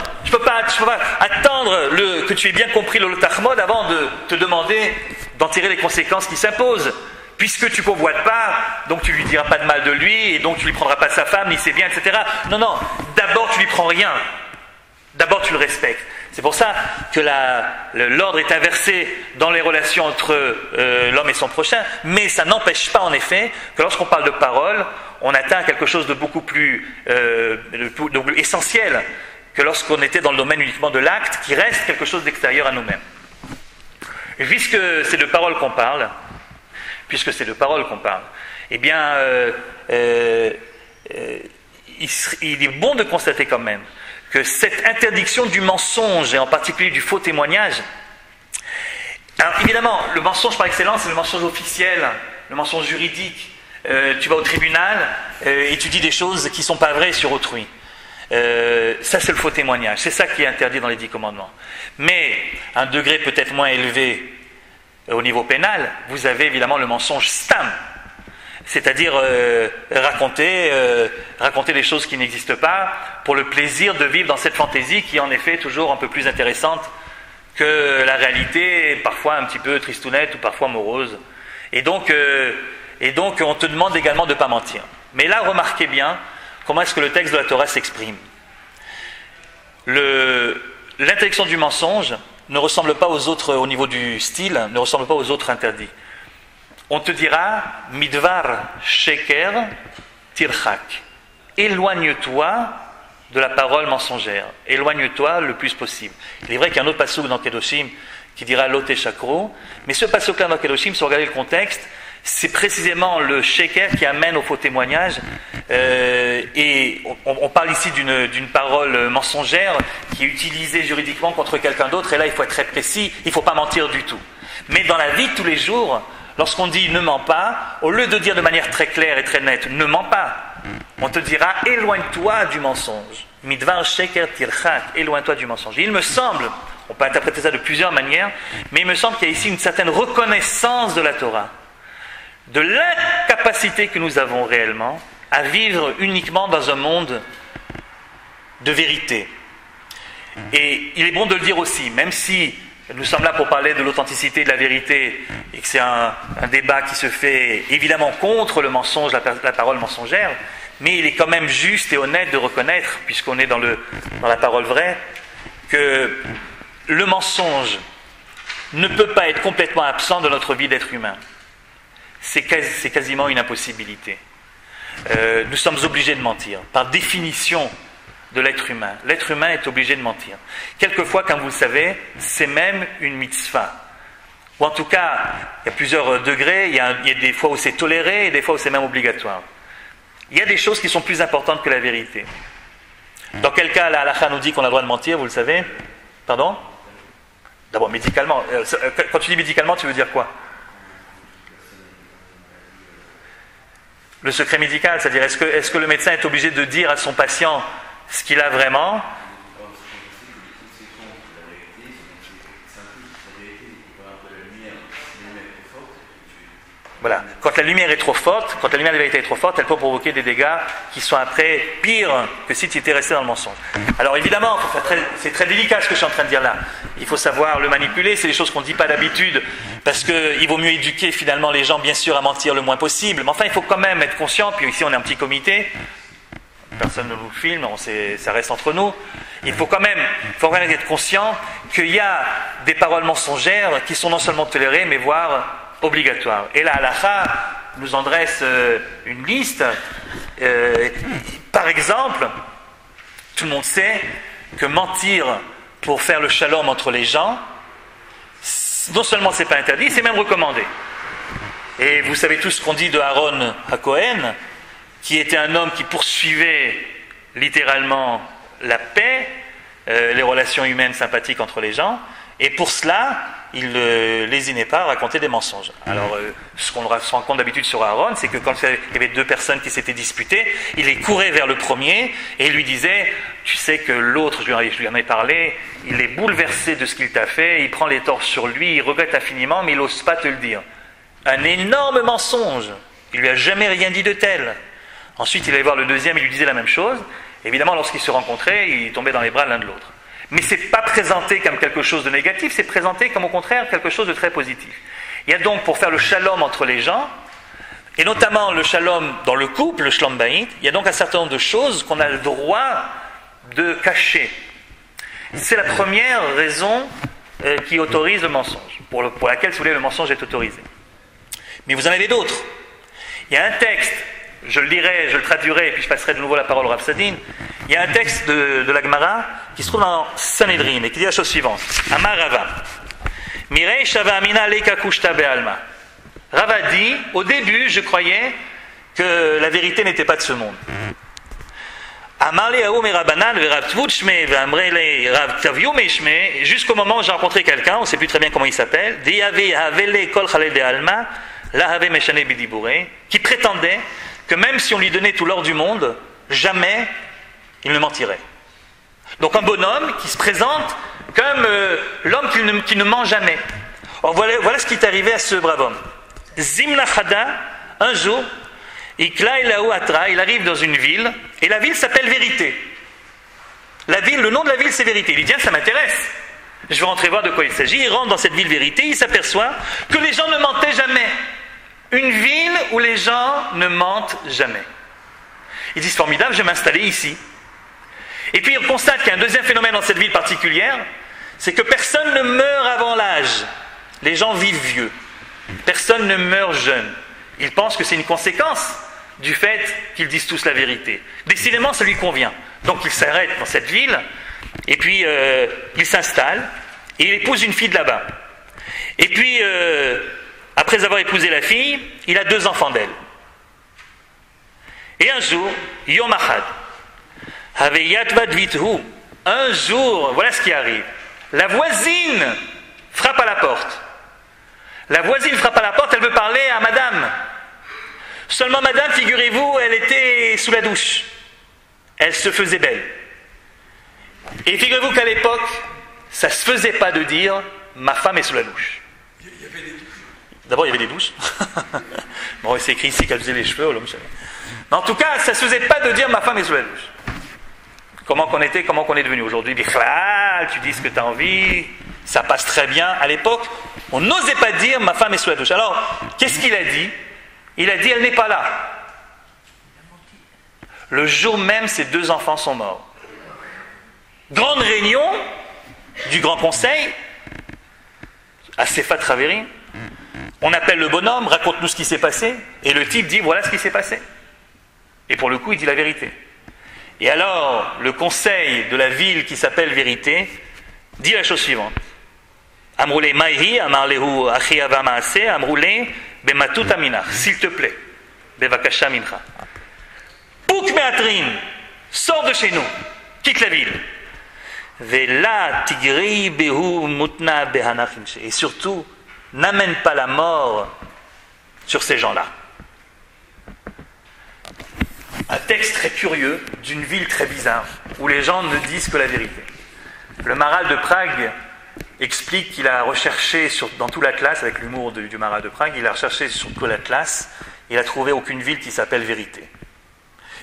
que tu aies bien compris le lot Ahmad avant de te demander d'en tirer les conséquences qui s'imposent. Puisque tu ne convoites pas, donc tu ne lui diras pas de mal de lui, et donc tu ne lui prendras pas sa femme, ni ses biens, etc. Non, d'abord tu ne lui prends rien. D'abord tu le respectes. C'est pour ça que l'ordre est inversé dans les relations entre l'homme et son prochain, mais ça n'empêche pas en effet que lorsqu'on parle de parole, on atteint quelque chose de beaucoup plus essentiel que lorsqu'on était dans le domaine uniquement de l'acte, qui reste quelque chose d'extérieur à nous-mêmes. Et puisque c'est de parole qu'on parle, eh bien, il est bon de constater quand même que cette interdiction du mensonge, et en particulier du faux témoignage, alors évidemment, le mensonge par excellence, c'est le mensonge officiel, le mensonge juridique. Tu vas au tribunal et tu dis des choses qui ne sont pas vraies sur autrui. Ça, c'est le faux témoignage. C'est ça qui est interdit dans les 10 commandements. Mais, à un degré peut-être moins élevé au niveau pénal, vous avez évidemment le mensonge stam. C'est-à-dire raconter des choses qui n'existent pas pour le plaisir de vivre dans cette fantaisie qui est en effet toujours un peu plus intéressante que la réalité, parfois un petit peu tristounette ou parfois morose. Et donc on te demande également de ne pas mentir. Mais là, remarquez bien comment est-ce que le texte de la Torah s'exprime. L'interdiction du mensonge ne ressemble pas aux autres, au niveau du style, ne ressemble pas aux autres interdits. On te dira, midvar sheker tirchak. Éloigne-toi de la parole mensongère. Éloigne-toi le plus possible. Il est vrai qu'il y a un autre passouk dans Kedoshim qui dira lote shakro, mais ce passouk-là dans Kedoshim, si vous regardez le contexte, c'est précisément le sheker qui amène au faux témoignage. Et on parle ici d'une parole mensongère qui est utilisée juridiquement contre quelqu'un d'autre, et là il faut être très précis, il ne faut pas mentir du tout. Mais dans la vie de tous les jours, lorsqu'on dit ne mens pas, au lieu de dire de manière très claire et très nette ne mens pas, on te dira éloigne-toi du mensonge. Midvar sheker tirchak, éloigne-toi du mensonge. Et il me semble, on peut interpréter ça de plusieurs manières, mais il me semble qu'il y a ici une certaine reconnaissance de la Torah, de l'incapacité que nous avons réellement à vivre uniquement dans un monde de vérité. Et il est bon de le dire aussi, même si nous sommes là pour parler de l'authenticité de la vérité et que c'est un débat qui se fait évidemment contre le mensonge, la parole mensongère, mais il est quand même juste et honnête de reconnaître, puisqu'on est dans la parole vraie, que le mensonge ne peut pas être complètement absent de notre vie d'être humain. C'est quasiment une impossibilité. Nous sommes obligés de mentir, par définition de l'être humain. L'être humain est obligé de mentir. Quelquefois, comme vous le savez, c'est même une mitzvah. Ou en tout cas, il y a plusieurs degrés, il y a des fois où c'est toléré et des fois où c'est même obligatoire. Il y a des choses qui sont plus importantes que la vérité. Dans quel cas la halakha nous dit qu'on a le droit de mentir, vous le savez? Pardon? D'abord, médicalement. Quand tu dis médicalement, tu veux dire quoi? Le secret médical, c'est-à-dire est-ce que le médecin est obligé de dire à son patient ce qu'il a vraiment? Voilà. Quand la lumière est trop forte, quand la lumière de la vérité est trop forte, elle peut provoquer des dégâts qui sont après pires que si tu étais resté dans le mensonge. Alors évidemment, c'est très délicat ce que je suis en train de dire là. Il faut savoir le manipuler, c'est des choses qu'on ne dit pas d'habitude, parce qu'il vaut mieux éduquer finalement les gens bien sûr à mentir le moins possible. Mais enfin, il faut quand même être conscient, puis ici on est un petit comité, personne ne nous filme, ça reste entre nous. Il faut quand même être conscient qu'il y a des paroles mensongères qui sont non seulement tolérées, mais voire obligatoire. Et la halakha nous en dresse une liste. Par exemple, tout le monde sait que mentir pour faire le shalom entre les gens, non seulement c'est pas interdit, c'est même recommandé. Et vous savez tous ce qu'on dit de Aaron à Cohen, qui était un homme qui poursuivait littéralement la paix, les relations humaines sympathiques entre les gens, et pour cela, il ne lésinait pas à raconter des mensonges. Alors, ce qu'on se rend compte d'habitude sur Aaron, c'est que quand il y avait deux personnes qui s'étaient disputées, il les courait vers le premier et il lui disait, tu sais que l'autre, je lui en ai parlé, il est bouleversé de ce qu'il t'a fait, il prend les torts sur lui, il regrette infiniment, mais il n'ose pas te le dire. Un énorme mensonge. Il lui a jamais rien dit de tel. Ensuite, il allait voir le deuxième, il lui disait la même chose. Évidemment, lorsqu'ils se rencontraient, ils tombaient dans les bras l'un de l'autre. Mais ce n'est pas présenté comme quelque chose de négatif, c'est présenté comme au contraire quelque chose de très positif. Il y a donc, pour faire le shalom entre les gens, et notamment le shalom dans le couple, le shalom bayit, il y a donc un certain nombre de choses qu'on a le droit de cacher. C'est la première raison qui autorise le mensonge, pour laquelle, si vous voulez, le mensonge est autorisé. Mais vous en avez d'autres. Il y a un texte, je le lirai, je le traduirai, et puis je passerai de nouveau la parole au Rav Sadin. Il y a un texte de la Gemara qui se trouve dans Sanhedrin et qui dit la chose suivante. Amar Rava. Mirei shava amina leika kushta be'alma. Rava dit, au début, je croyais que la vérité n'était pas de ce monde. Amar le haou merabanan ve'rav tvut shme ve'amre le rav taviu me shme. Jusqu'au moment où j'ai rencontré quelqu'un, on ne sait plus très bien comment il s'appelle, Diyavi havele kol chalel be'alma, la have meshane bidibure, qui prétendait que même si on lui donnait tout l'or du monde, jamais il ne mentirait. Donc un bonhomme qui se présente comme l'homme qui ne ment jamais. Or, voilà ce qui est arrivé à ce brave homme. Zimna Chada, un jour, il arrive dans une ville, et la ville s'appelle Vérité. Le nom de la ville c'est Vérité. Il dit, tiens, ça m'intéresse. Je vais rentrer voir de quoi il s'agit. Il rentre dans cette ville Vérité, il s'aperçoit que les gens ne mentaient jamais. Une ville où les gens ne mentent jamais. Il dit, c'est formidable, je vais m'installer ici. Et puis on constate qu'il y a un deuxième phénomène dans cette ville particulière, c'est que personne ne meurt avant l'âge. Les gens vivent vieux. Personne ne meurt jeune. Ils pensent que c'est une conséquence du fait qu'ils disent tous la vérité. Décidément, ça lui convient. Donc il s'arrête dans cette ville, et puis il s'installe, et il épouse une fille de là-bas. Et puis, après avoir épousé la fille, il a 2 enfants d'elle. Et un jour, Yom Achad, un jour, voilà ce qui arrive. La voisine frappe à la porte. La voisine frappe à la porte, elle veut parler à madame. Seulement madame, figurez-vous, elle était sous la douche. Elle se faisait belle. Et figurez-vous qu'à l'époque, ça ne se faisait pas de dire ma femme est sous la douche. D'abord, il y avait des douches. Bon, c'est écrit ici qu'elle faisait les cheveux. Mais en tout cas, ça ne se faisait pas de dire ma femme est sous la douche. Comment qu'on est devenu aujourd'hui? Bichlal, tu dis ce que tu as envie, ça passe très bien. À l'époque, on n'osait pas dire ma femme est sous la douche. Alors, qu'est-ce qu'il a dit? Il a dit elle n'est pas là. Le jour même, ses 2 enfants sont morts. Grande réunion du Grand Conseil à Sefat Traverim. On appelle le bonhomme, raconte-nous ce qui s'est passé, et le type dit voilà ce qui s'est passé. Et pour le coup, il dit la vérité. Et alors, le conseil de la ville qui s'appelle Vérité dit la chose suivante. Amroule Maïhi, Amarlehu Achiava Maase, Amroule Bematut Aminach. S'il te plaît, Bevakasha Mincha. Pouk Meatrin, sors de chez nous, quitte la ville. Vela Tigri Behu Mutna Behanachinche. Et surtout, n'amène pas la mort sur ces gens-là. Un texte très curieux d'une ville très bizarre où les gens ne disent que la vérité. Le Maharal de Prague explique qu'il a recherché dans toute l'Atlas, avec l'humour du Maharal de Prague, il a recherché sur toute l'Atlas, il n'a trouvé aucune ville qui s'appelle Vérité.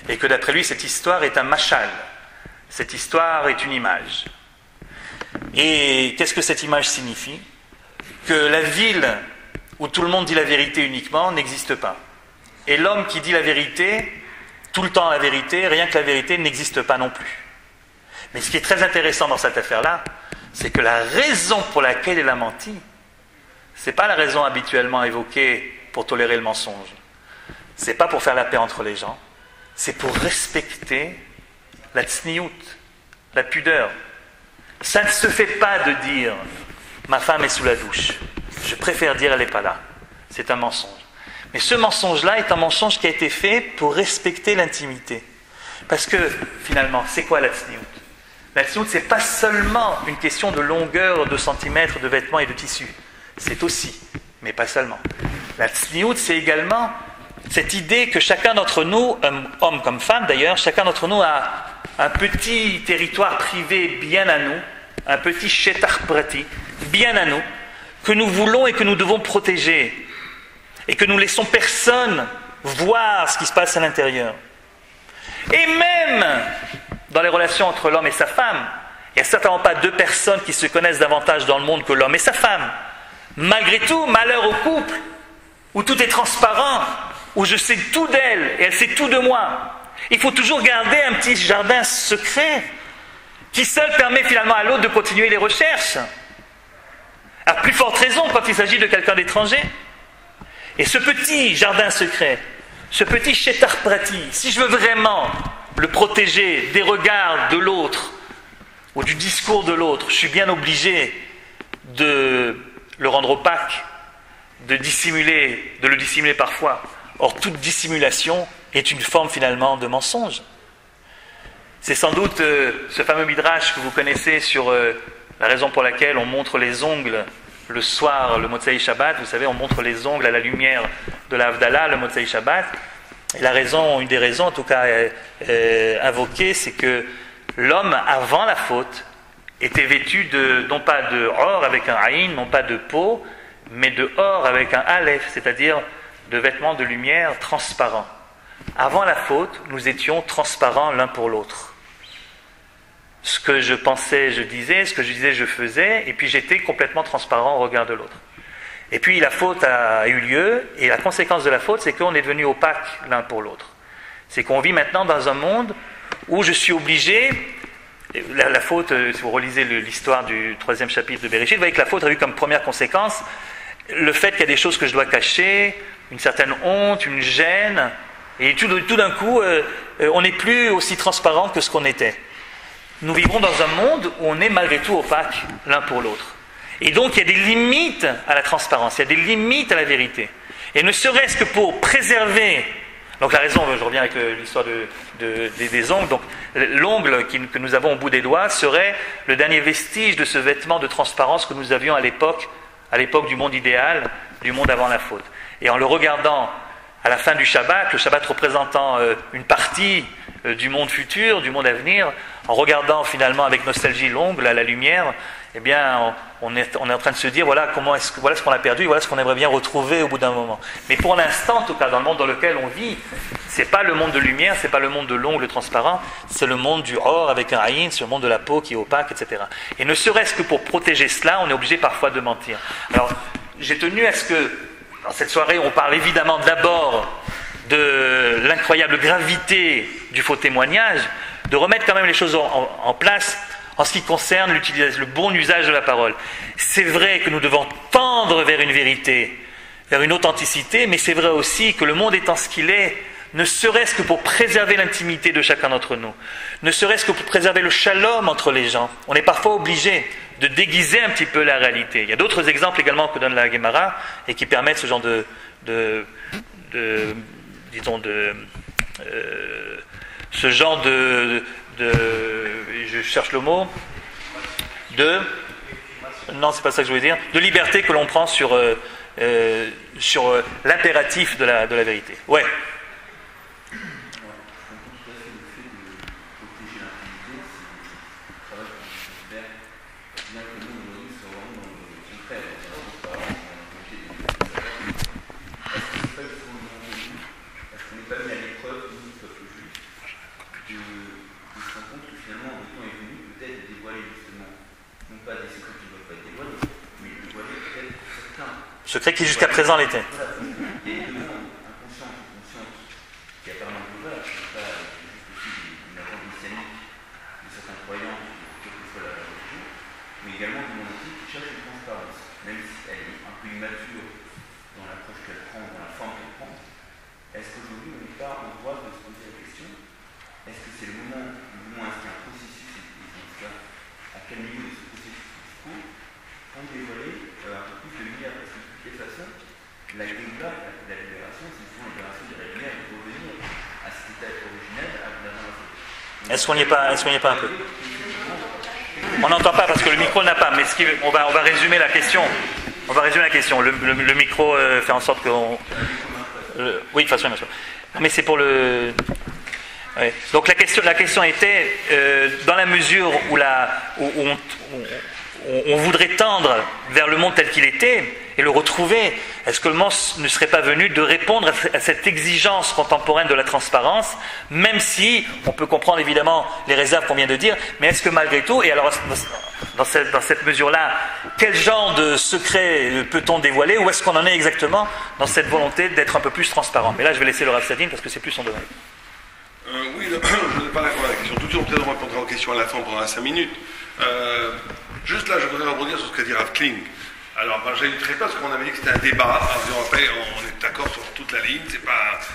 Et que d'après lui, cette histoire est un machal. Cette histoire est une image. Et qu'est-ce que cette image signifie? Que la ville où tout le monde dit la vérité uniquement n'existe pas. Et l'homme qui dit la vérité, tout le temps la vérité, rien que la vérité, n'existe pas non plus. Mais ce qui est très intéressant dans cette affaire-là, c'est que la raison pour laquelle il a menti, ce n'est pas la raison habituellement évoquée pour tolérer le mensonge. Ce n'est pas pour faire la paix entre les gens, c'est pour respecter la tsniout, la pudeur. Ça ne se fait pas de dire « ma femme est sous la douche ». Je préfère dire « elle n'est pas là ». C'est un mensonge. Mais ce mensonge-là est un mensonge qui a été fait pour respecter l'intimité. Parce que, finalement, c'est quoi la tsniout? La tsniout, ce n'est pas seulement une question de longueur, de centimètres, de vêtements et de tissus. C'est aussi, mais pas seulement. La tsniout, c'est également cette idée que chacun d'entre nous, homme comme femme d'ailleurs, chacun d'entre nous a un petit territoire privé bien à nous, un petit shetach prati, bien à nous, que nous voulons et que nous devons protéger, et que nous laissons personne voir ce qui se passe à l'intérieur. Et même dans les relations entre l'homme et sa femme, il n'y a certainement pas deux personnes qui se connaissent davantage dans le monde que l'homme et sa femme. Malgré tout, malheur au couple, où tout est transparent, où je sais tout d'elle et elle sait tout de moi. Il faut toujours garder un petit jardin secret qui seul permet finalement à l'autre de continuer les recherches. À plus forte raison quand il s'agit de quelqu'un d'étranger. Et ce petit jardin secret, ce petit shetar prati, si je veux vraiment le protéger des regards de l'autre ou du discours de l'autre, je suis bien obligé de le rendre opaque, de le dissimuler parfois. Or, toute dissimulation est une forme finalement de mensonge. C'est sans doute ce fameux midrash que vous connaissez sur la raison pour laquelle on montre les ongles le soir, le Motsei Shabbat. Vous savez, on montre les ongles à la lumière de la Havdalah, le Motsei Shabbat. Et la raison, une des raisons en tout cas invoquée, c'est que l'homme, avant la faute, était vêtu non pas de or avec un aïn, non pas de peau, mais de or avec un aleph, c'est-à-dire de vêtements de lumière transparents. Avant la faute, nous étions transparents l'un pour l'autre. Ce que je pensais, je disais, ce que je disais, je faisais, et puis j'étais complètement transparent au regard de l'autre. Et puis la faute a eu lieu, et la conséquence de la faute, c'est qu'on est devenu opaque l'un pour l'autre. C'est qu'on vit maintenant dans un monde où je suis obligé, la faute, si vous relisez l'histoire du 3e chapitre de Bereshit, vous voyez que la faute a eu comme première conséquence le fait qu'il y a des choses que je dois cacher, une certaine honte, une gêne, et tout d'un coup, on n'est plus aussi transparent que ce qu'on était. Nous vivons dans un monde où on est malgré tout opaque l'un pour l'autre. Et donc, il y a des limites à la transparence, il y a des limites à la vérité. Et ne serait-ce que pour préserver... Donc la raison, je reviens avec l'histoire des ongles. Donc l'ongle que nous avons au bout des doigts serait le dernier vestige de ce vêtement de transparence que nous avions à l'époque du monde idéal, du monde avant la faute. Et en le regardant à la fin du Shabbat, le Shabbat représentant une partie du monde futur, du monde à venir, en regardant finalement avec nostalgie l'ongle à la lumière, eh bien, on est en train de se dire voilà ce qu'on a perdu, voilà ce qu'on aimerait bien retrouver au bout d'un moment. Mais pour l'instant, en tout cas, dans le monde dans lequel on vit, c'est pas le monde de lumière, c'est pas le monde de l'ongle transparent, c'est le monde du or avec un aïn, c'est le monde de la peau qui est opaque, etc. Et ne serait-ce que pour protéger cela, on est obligé parfois de mentir. Alors, j'ai tenu à ce que, dans cette soirée, on parle évidemment d'abord de l'incroyable gravité du faux témoignage, de remettre quand même les choses en place en ce qui concerne le bon usage de la parole. C'est vrai que nous devons tendre vers une vérité, vers une authenticité, mais c'est vrai aussi que le monde étant ce qu'il est, ne serait-ce que pour préserver l'intimité de chacun d'entre nous, ne serait-ce que pour préserver le shalom entre les gens, on est parfois obligé de déguiser un petit peu la réalité. Il y a d'autres exemples également que donne la Gemara et qui permettent ce genre je cherche le mot, non, c'est pas ça que je voulais dire, de liberté que l'on prend sur l'impératif de la vérité. Ouais. Secret qui jusqu'à présent l'était. Il y a des demandes inconscientes ou conscientes qui apparemment ouvertes, pas une attente messianique de certains croyants, quelle que soit la religion, mais également du monde entier qui cherche une transparence, même si elle est un peu immature dans l'approche qu'elle prend, dans la forme qu'elle prend. Est-ce qu'aujourd'hui on n'est pas en droit de se poser la question, est-ce que c'est le moment, du moins est-ce qu'il y a un processus, et dans ce cas, à quel niveau de ce processus du discours, pour dévoiler un peu plus de lumière, parce que de toute façon, la Géoula, la libération, c'est souvent l'opération de la lumière de revenir à cet état originel avant. Est-ce qu'on n'y est pas un peu? On n'entend pas parce que le micro n'a pas, mais on va résumer la question. On va résumer la question. Le micro fait en sorte qu'on... oui, de toute façon, bien sûr. Mais c'est pour le... Ouais. Donc la question était, dans la mesure où on voudrait tendre vers le monde tel qu'il était et le retrouver, est-ce que le monde ne serait pas venu de répondre à cette exigence contemporaine de la transparence, même si on peut comprendre évidemment les réserves qu'on vient de dire, mais est-ce que malgré tout, et alors dans cette mesure-là, quel genre de secret peut-on dévoiler, ou est-ce qu'on en est exactement dans cette volonté d'être un peu plus transparent? Mais là je vais laisser le Rav Sadin parce que c'est plus son domaine. Oui, je ne vais pas répondre à la question tout de suite, peut-être on répondra aux questions à la fin pendant 5 minutes. Juste là, je voudrais rebondir sur ce qu'a dit Rav Kling. Alors, j'hésiterai pas parce qu'on avait dit que c'était un débat. On est d'accord sur toute la ligne,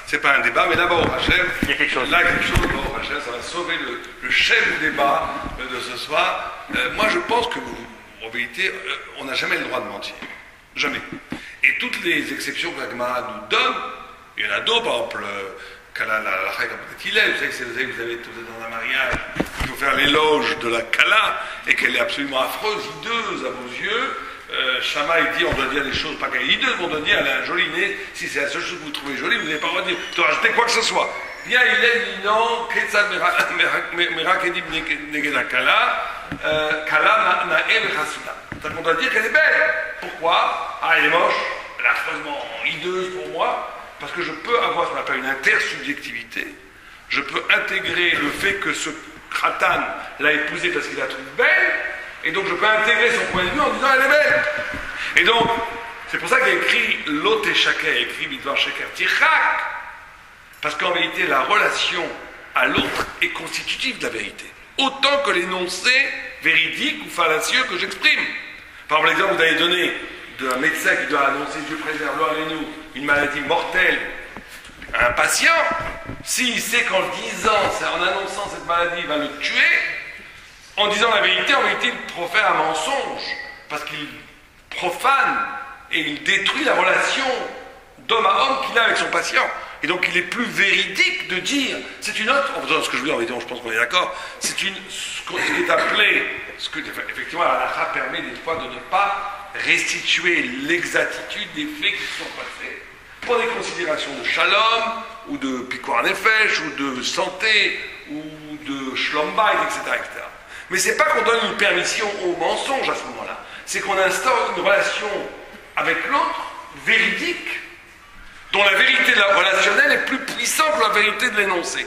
c'est pas un débat, mais là-bas au Hachem, il y a quelque chose. Là, quelque chose là-bas au Hachem, ça va sauver le chef du débat de ce soir. Moi, je pense que en vérité, on n'a jamais le droit de mentir. Jamais. Et toutes les exceptions que la Gemara nous donne, il y en a d'autres, par exemple, Kala, la Chayka peut-être vous savez que vous êtes dans un mariage, il faut faire l'éloge de la Kala, et qu'elle est absolument affreuse, hideuse à vos yeux. Shama il dit on doit dire des choses pas qu'elle est hideuse, on doit dire elle a un joli nez, si c'est la seule chose que vous trouvez jolie, vous n'avez pas le droit de dire, de rajouter quoi que ce soit. Bien, il est dit non, Ketzad Merakedim Negeda Kala, Kala Na'el Chasuda. C'est-à-dire qu'on doit dire qu'elle est belle. Pourquoi? Ah, elle est moche, elle est affreusement hideuse pour moi. Parce que je peux avoir ce qu'on appelle une intersubjectivité, je peux intégrer le fait que ce Khatan l'a épousée parce qu'il la trouve belle, et donc je peux intégrer son point de vue en disant elle est belle. Et donc, c'est pour ça qu'il a écrit Lot et Shaker, il a écrit Bidvar Shaker Tichak, parce qu'en réalité, la relation à l'autre est constitutive de la vérité, autant que l'énoncé véridique ou fallacieux que j'exprime. Par exemple, l'exemple que vous avez donné d'un médecin qui doit annoncer, Dieu préserve, nous une maladie mortelle à un patient, s'il sait qu'en le disant, en annonçant cette maladie, il va le tuer, en disant la vérité, en réalité, il profère un mensonge, parce qu'il profane et il détruit la relation d'homme à homme qu'il a avec son patient. Et donc il est plus véridique de dire, c'est une autre, en faisant ce que je veux dire, en réalité, je pense qu'on est d'accord, c'est ce qui est appelé, effectivement, la halakha permet des fois de ne pas restituer l'exactitude des faits qui sont passés pour des considérations de shalom, ou de pikuar nefesh, ou de santé, ou de shlom bayit, etc. Mais c'est pas qu'on donne une permission au mensonge à ce moment-là, c'est qu'on instaure une relation avec l'autre véridique, dont la vérité relationnelle est plus puissante que la vérité de l'énoncé.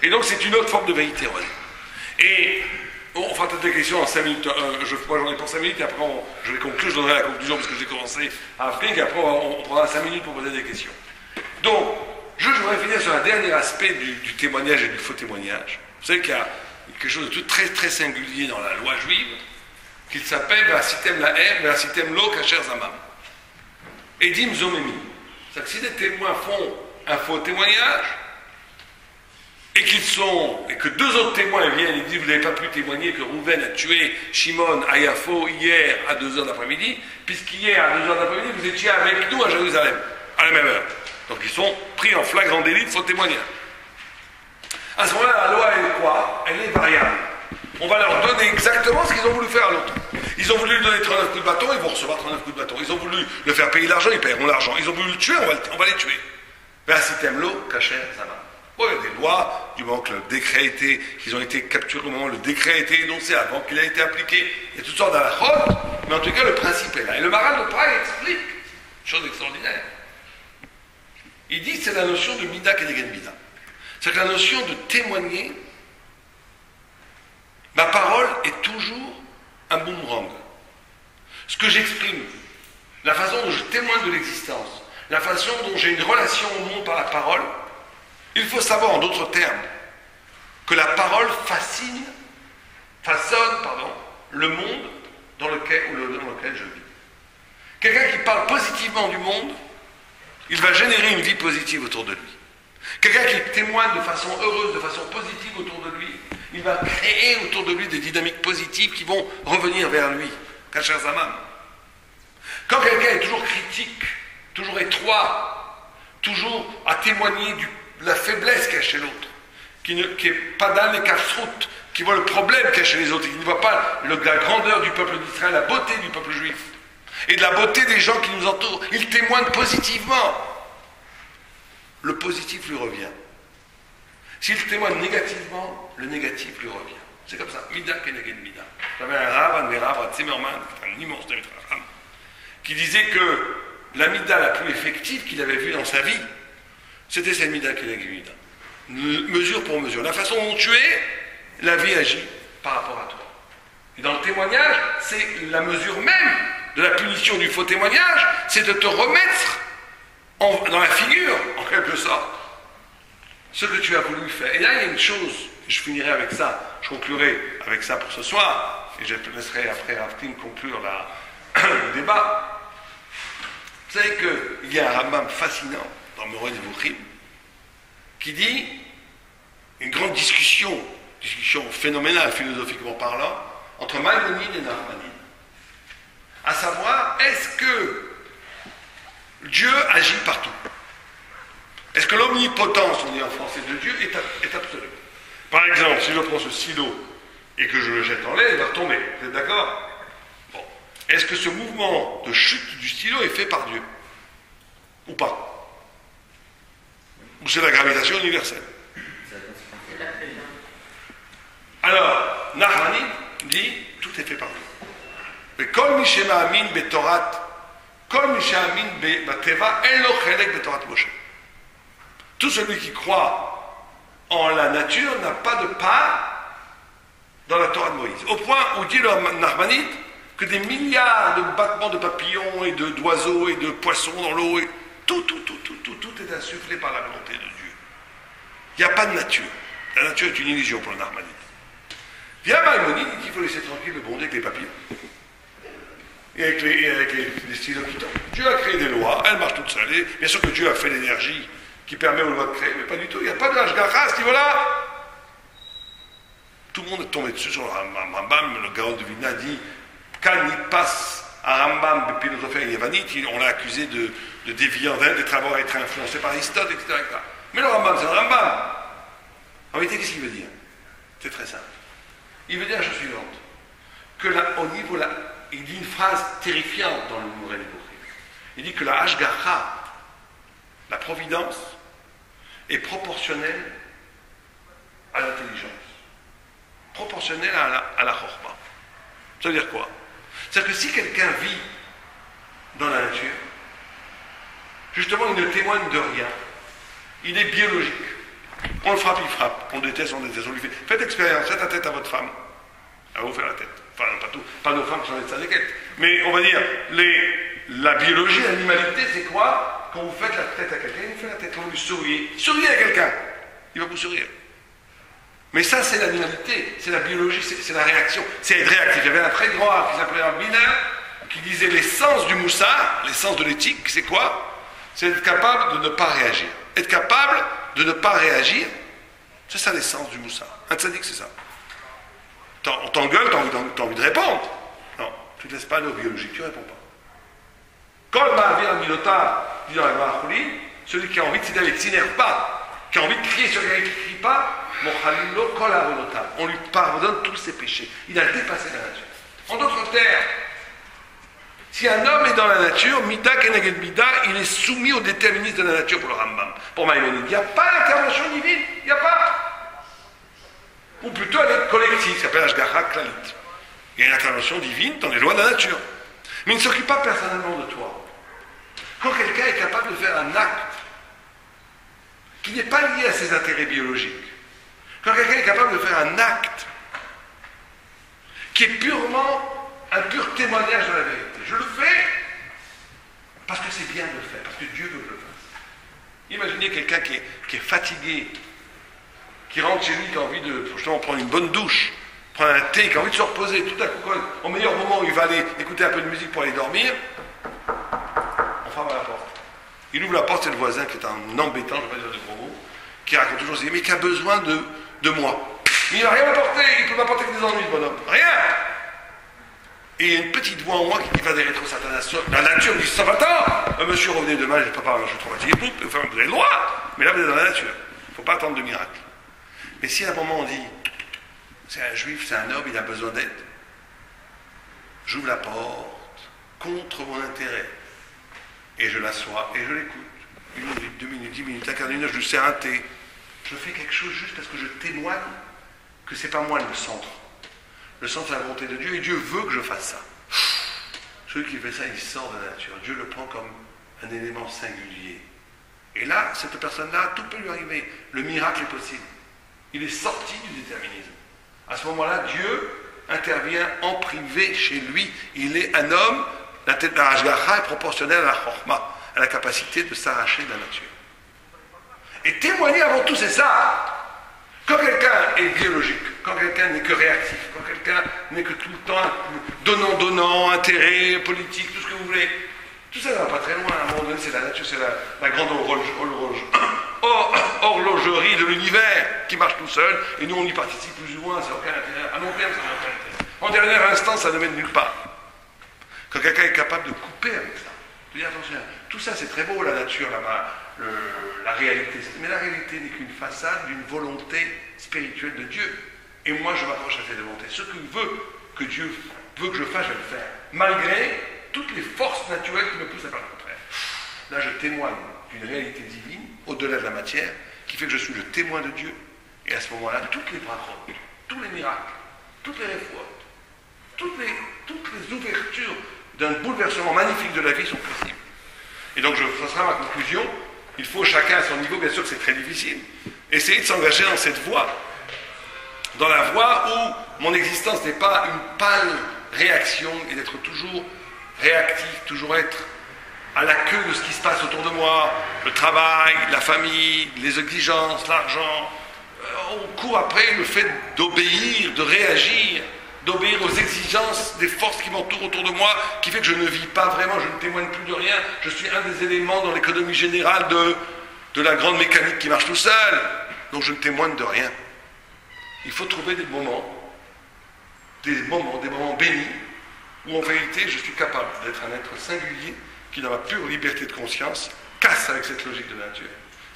Et donc c'est une autre forme de vérité, on va dire. Et on fera peut-être des questions en 5 minutes. Moi j'en ai pour 5 minutes et après je vais conclure, je donnerai la conclusion parce que j'ai commencé à Afrique et après on prendra 5 minutes pour poser des questions. Donc, je voudrais finir sur un dernier aspect du témoignage et du faux témoignage. Vous savez qu'il y a quelque chose de tout très très singulier dans la loi juive qu'il s'appelle Vasitem Lahem, Vasitem Lo Kacher Zamam. Edim Zomemi. C'est-à-dire que si des témoins font un faux témoignage, et que 2 autres témoins viennent et disent vous n'avez pas pu témoigner que Rouven a tué Shimon à Yafo hier à 2h d'après-midi, puisqu'hier à 2h d'après-midi vous étiez avec nous à Jérusalem, à la même heure. Donc ils sont pris en flagrant délit de faux témoignage. À ce moment-là, la loi elle est quoi? Elle est variable. On va leur donner exactement ce qu'ils ont voulu faire à l'autre. Ils ont voulu lui donner 39 coups de bâton, ils vont recevoir 39 coups de bâton. Ils ont voulu le faire payer l'argent, ils paieront l'argent. Ils ont voulu le tuer, on va les tuer. Vasitem Lo Kacher Zamam. Bon, il y a des lois, du moment que le décret qu'ils ont été capturés au moment où le décret a été énoncé, avant qu'il ait été appliqué. Il y a toutes sortes d'halachot, mais en tout cas, le principe est là. Et le Maharal de Prague explique, chose extraordinaire. Il dit que c'est la notion de Mida Kedegen Mida. C'est la notion de témoigner. Ma parole est toujours un boomerang. Ce que j'exprime, la façon dont je témoigne de l'existence, la façon dont j'ai une relation au monde par la parole, il faut savoir, en d'autres termes, que la parole façonne le monde dans lequel je vis. Quelqu'un qui parle positivement du monde, il va générer une vie positive autour de lui. Quelqu'un qui témoigne de façon heureuse, de façon positive autour de lui, il va créer autour de lui des dynamiques positives qui vont revenir vers lui. Kacher Zamam. Quand quelqu'un est toujours critique, toujours étroit, toujours à témoigner de la faiblesse qu'il y a chez l'autre, qui n'est pas d'âne et kafsrout, qui voit le problème qu'il y a chez les autres, et qui ne voit pas la grandeur du peuple d'Israël, la beauté du peuple juif, et de la beauté des gens qui nous entourent. Il témoigne positivement. Le positif lui revient. S'il témoigne négativement, le négatif lui revient. C'est comme ça. Mida keneged mida. J'avais un Rav, un des Rav, Zimmerman, un immense David Raham, qui disait que la mida la plus effective qu'il avait vue dans sa vie, c'était cette mida keneged mida. Mesure pour mesure. La façon dont tu es, la vie agit par rapport à toi. Et dans le témoignage, c'est la mesure même de la punition du faux témoignage, c'est de te remettre dans la figure, en quelque sorte, ce que tu as voulu faire. Et là, il y a une chose, et je finirai avec ça, je conclurai avec ça pour ce soir, et je laisserai après Raftim conclure le débat. Vous savez qu'il y a un Rambam fascinant dans Moreh Nevuchim qui dit, une grande discussion phénoménale philosophiquement parlant, entre Maïmonide et Narmanide. À savoir, est-ce que Dieu agit partout? Est-ce que l'omnipotence, on dit en français, de Dieu est absolue? Par exemple, si je prends ce stylo et que je le jette en l'air, il va retomber. Vous êtes d'accord? Bon. Est-ce que ce mouvement de chute du stylo est fait par Dieu? Ou pas? Ou c'est la gravitation universelle? Alors, Nahmanide dit, tout est fait par Dieu. Mais Kol mi shema'amin betorat, Kol mi shema'amin bateva, en lo chelek betorat Moshe. Tout celui qui croit en la nature n'a pas de part dans la Torah de Moïse. Au point où dit le Nahmanide que des milliards de battements de papillons et d'oiseaux et de poissons dans l'eau, tout est insufflé par la volonté de Dieu. Il n'y a pas de nature. La nature est une illusion pour le Nahmanide. Vient Maïmonide, il dit qu'il faut laisser tranquille le bon Dieu avec les papillons. Et avec les stylos qui tombent. Dieu a créé des lois, elles marchent toutes seules. Et bien sûr que Dieu a fait l'énergie qui permet aux lois de créer, mais pas du tout. Il n'y a pas de Hashgacha à ce niveau-là. Tout le monde est tombé dessus sur le Rambam. Le Gaon de Vilna dit quand il passe à Rambam, philosophie yévanite, on l'a accusé de déviant, d'être avoir été influencé par Aristote, etc. Mais le Rambam, c'est le Rambam. En vérité, qu'est-ce qu'il veut dire? C'est très simple. Il veut dire la chose suivante, que là, au niveau là, il dit une phrase terrifiante dans le Moreh Nevuchim. Il dit que la Hashgacha, la providence, est proportionnelle à l'intelligence, proportionnelle à la chorma. Ça veut dire quoi? C'est-à-dire que si quelqu'un vit dans la nature, justement il ne témoigne de rien, il est biologique. On le frappe, il frappe. On déteste, on lui fait. Faites expérience, faites la tête à votre femme. Elle va vous faire la tête. Enfin, pas tout. Pas nos femmes qui sont des sadéquettes. Mais on va dire, la biologie, l'animalité, c'est quoi? Quand vous faites la tête à quelqu'un, il vous fait la tête. Quand vous lui souriez. Souriez à quelqu'un. Il va vous sourire. Mais ça, c'est l'animalité. C'est la biologie, c'est la réaction. C'est être réactif. Il y avait un très grand art qui s'appelait Rabiner, qui disait l'essence du moussard, l'essence de l'éthique, c'est quoi? C'est être capable de ne pas réagir. Être capable de ne pas réagir, c'est ça l'essence du moussard. Un tzaddik, c'est ça. On t'engueule, t'as envie de répondre. Non, tu ne laisses pas aller au biologique, tu ne réponds pas. Quand le Mahavir Milota dit dans la Gemara Choulin, celui qui a envie de s'énerver, qui ne s'énerve pas, qui a envie de crier sur quelqu'un qui ne crie pas, on lui pardonne tous ses péchés. Il a dépassé la nature. En d'autres termes, si un homme est dans la nature, Mida Keneged Mida, il est soumis au déterminisme de la nature pour le Rambam. Pour Maïmonide, il n'y a pas d'intervention divine, il n'y a pas. Ou plutôt elle est collective, ça s'appelle Hashgacha Klalit. Il y a une intervention divine dans les lois de la nature. Mais il ne s'occupe pas personnellement de toi. Quand quelqu'un est capable de faire un acte qui n'est pas lié à ses intérêts biologiques, quand quelqu'un est capable de faire un acte qui est purement un pur témoignage de la vérité, je le fais parce que c'est bien de le faire, parce que Dieu veut que je le fasse. Imaginez quelqu'un qui est fatigué, qui rentre chez lui, qui a envie de justement prendre une bonne douche, prendre un thé, qui a envie de se reposer, tout à coup, au meilleur moment où il va aller écouter un peu de musique pour aller dormir, on frappe à la porte. Il ouvre la porte, c'est le voisin qui est un embêtant, je ne vais pas dire de gros mots, qui raconte toujours, mais qui a besoin de moi. Mais il n'a rien apporté, il ne peut m'apporter que des ennuis, ce bonhomme. Rien. Et il y a une petite voix en moi qui dit va des rétrosatanations. La nature me dit ça va-t'en. Monsieur, revenez demain, je ne peux pas, je suis trop fatigué. Vous avez le droit, mais là vous êtes dans la nature. Il ne faut pas attendre de miracle. Mais si à un moment on dit c'est un juif, c'est un noble, il a besoin d'aide, j'ouvre la porte contre mon intérêt. Et je l'assois et je l'écoute. 1 minute, 2 minutes, 10 minutes, un quart d'heure, je lui sers un thé. Je fais quelque chose juste parce que je témoigne que c'est pas moi le centre. Le centre, c'est la volonté de Dieu et Dieu veut que je fasse ça. Celui qui fait ça, il sort de la nature. Dieu le prend comme un élément singulier. Et là, cette personne-là, tout peut lui arriver. Le miracle est possible. Il est sorti du déterminisme. À ce moment-là, Dieu intervient en privé chez lui. Il est un homme. La tête de la Hashgacha est proportionnelle à la Chorma, à la capacité de s'arracher de la nature. Et témoigner avant tout, c'est ça. Quand quelqu'un est biologique, quand quelqu'un n'est que réactif, quand quelqu'un n'est que tout le temps donnant, intérêt, politique, tout ce que vous voulez, tout ça ne va pas très loin. À un moment donné, c'est la nature, c'est la grande horlogerie de l'univers qui marche tout seul, et nous on y participe plus ou moins, ça n'a aucun intérêt. À long terme, ça n'a aucun intérêt. En dernière instance, ça ne mène nulle part. Quand quelqu'un est capable de couper avec ça, de dire attention, tout ça c'est très beau, la nature là-bas, la réalité, mais la réalité n'est qu'une façade d'une volonté spirituelle de Dieu. Et moi je m'approche à cette volonté. Ce que Dieu veut que je fasse, je vais le faire. Malgré toutes les forces naturelles qui me poussent à faire le contraire. Là je témoigne d'une réalité divine, au-delà de la matière, qui fait que je suis le témoin de Dieu. Et à ce moment-là, toutes les brachot, tous les miracles, toutes les réformes, toutes les ouvertures d'un bouleversement magnifique de la vie sont possibles. Et donc, ça sera ma conclusion. Il faut chacun à son niveau, bien sûr que c'est très difficile, essayer de s'engager dans cette voie. Dans la voie où mon existence n'est pas une pâle réaction et d'être toujours réactif, toujours être à la queue de ce qui se passe autour de moi, le travail, la famille, les exigences, l'argent. On court après le fait d'obéir, de réagir, d'obéir aux exigences des forces qui m'entourent autour de moi, qui fait que je ne vis pas vraiment, je ne témoigne plus de rien, je suis un des éléments dans l'économie générale de la grande mécanique qui marche tout seul, donc je ne témoigne de rien. Il faut trouver des moments bénis, où en vérité je suis capable d'être un être singulier, qui dans ma pure liberté de conscience, casse avec cette logique de nature,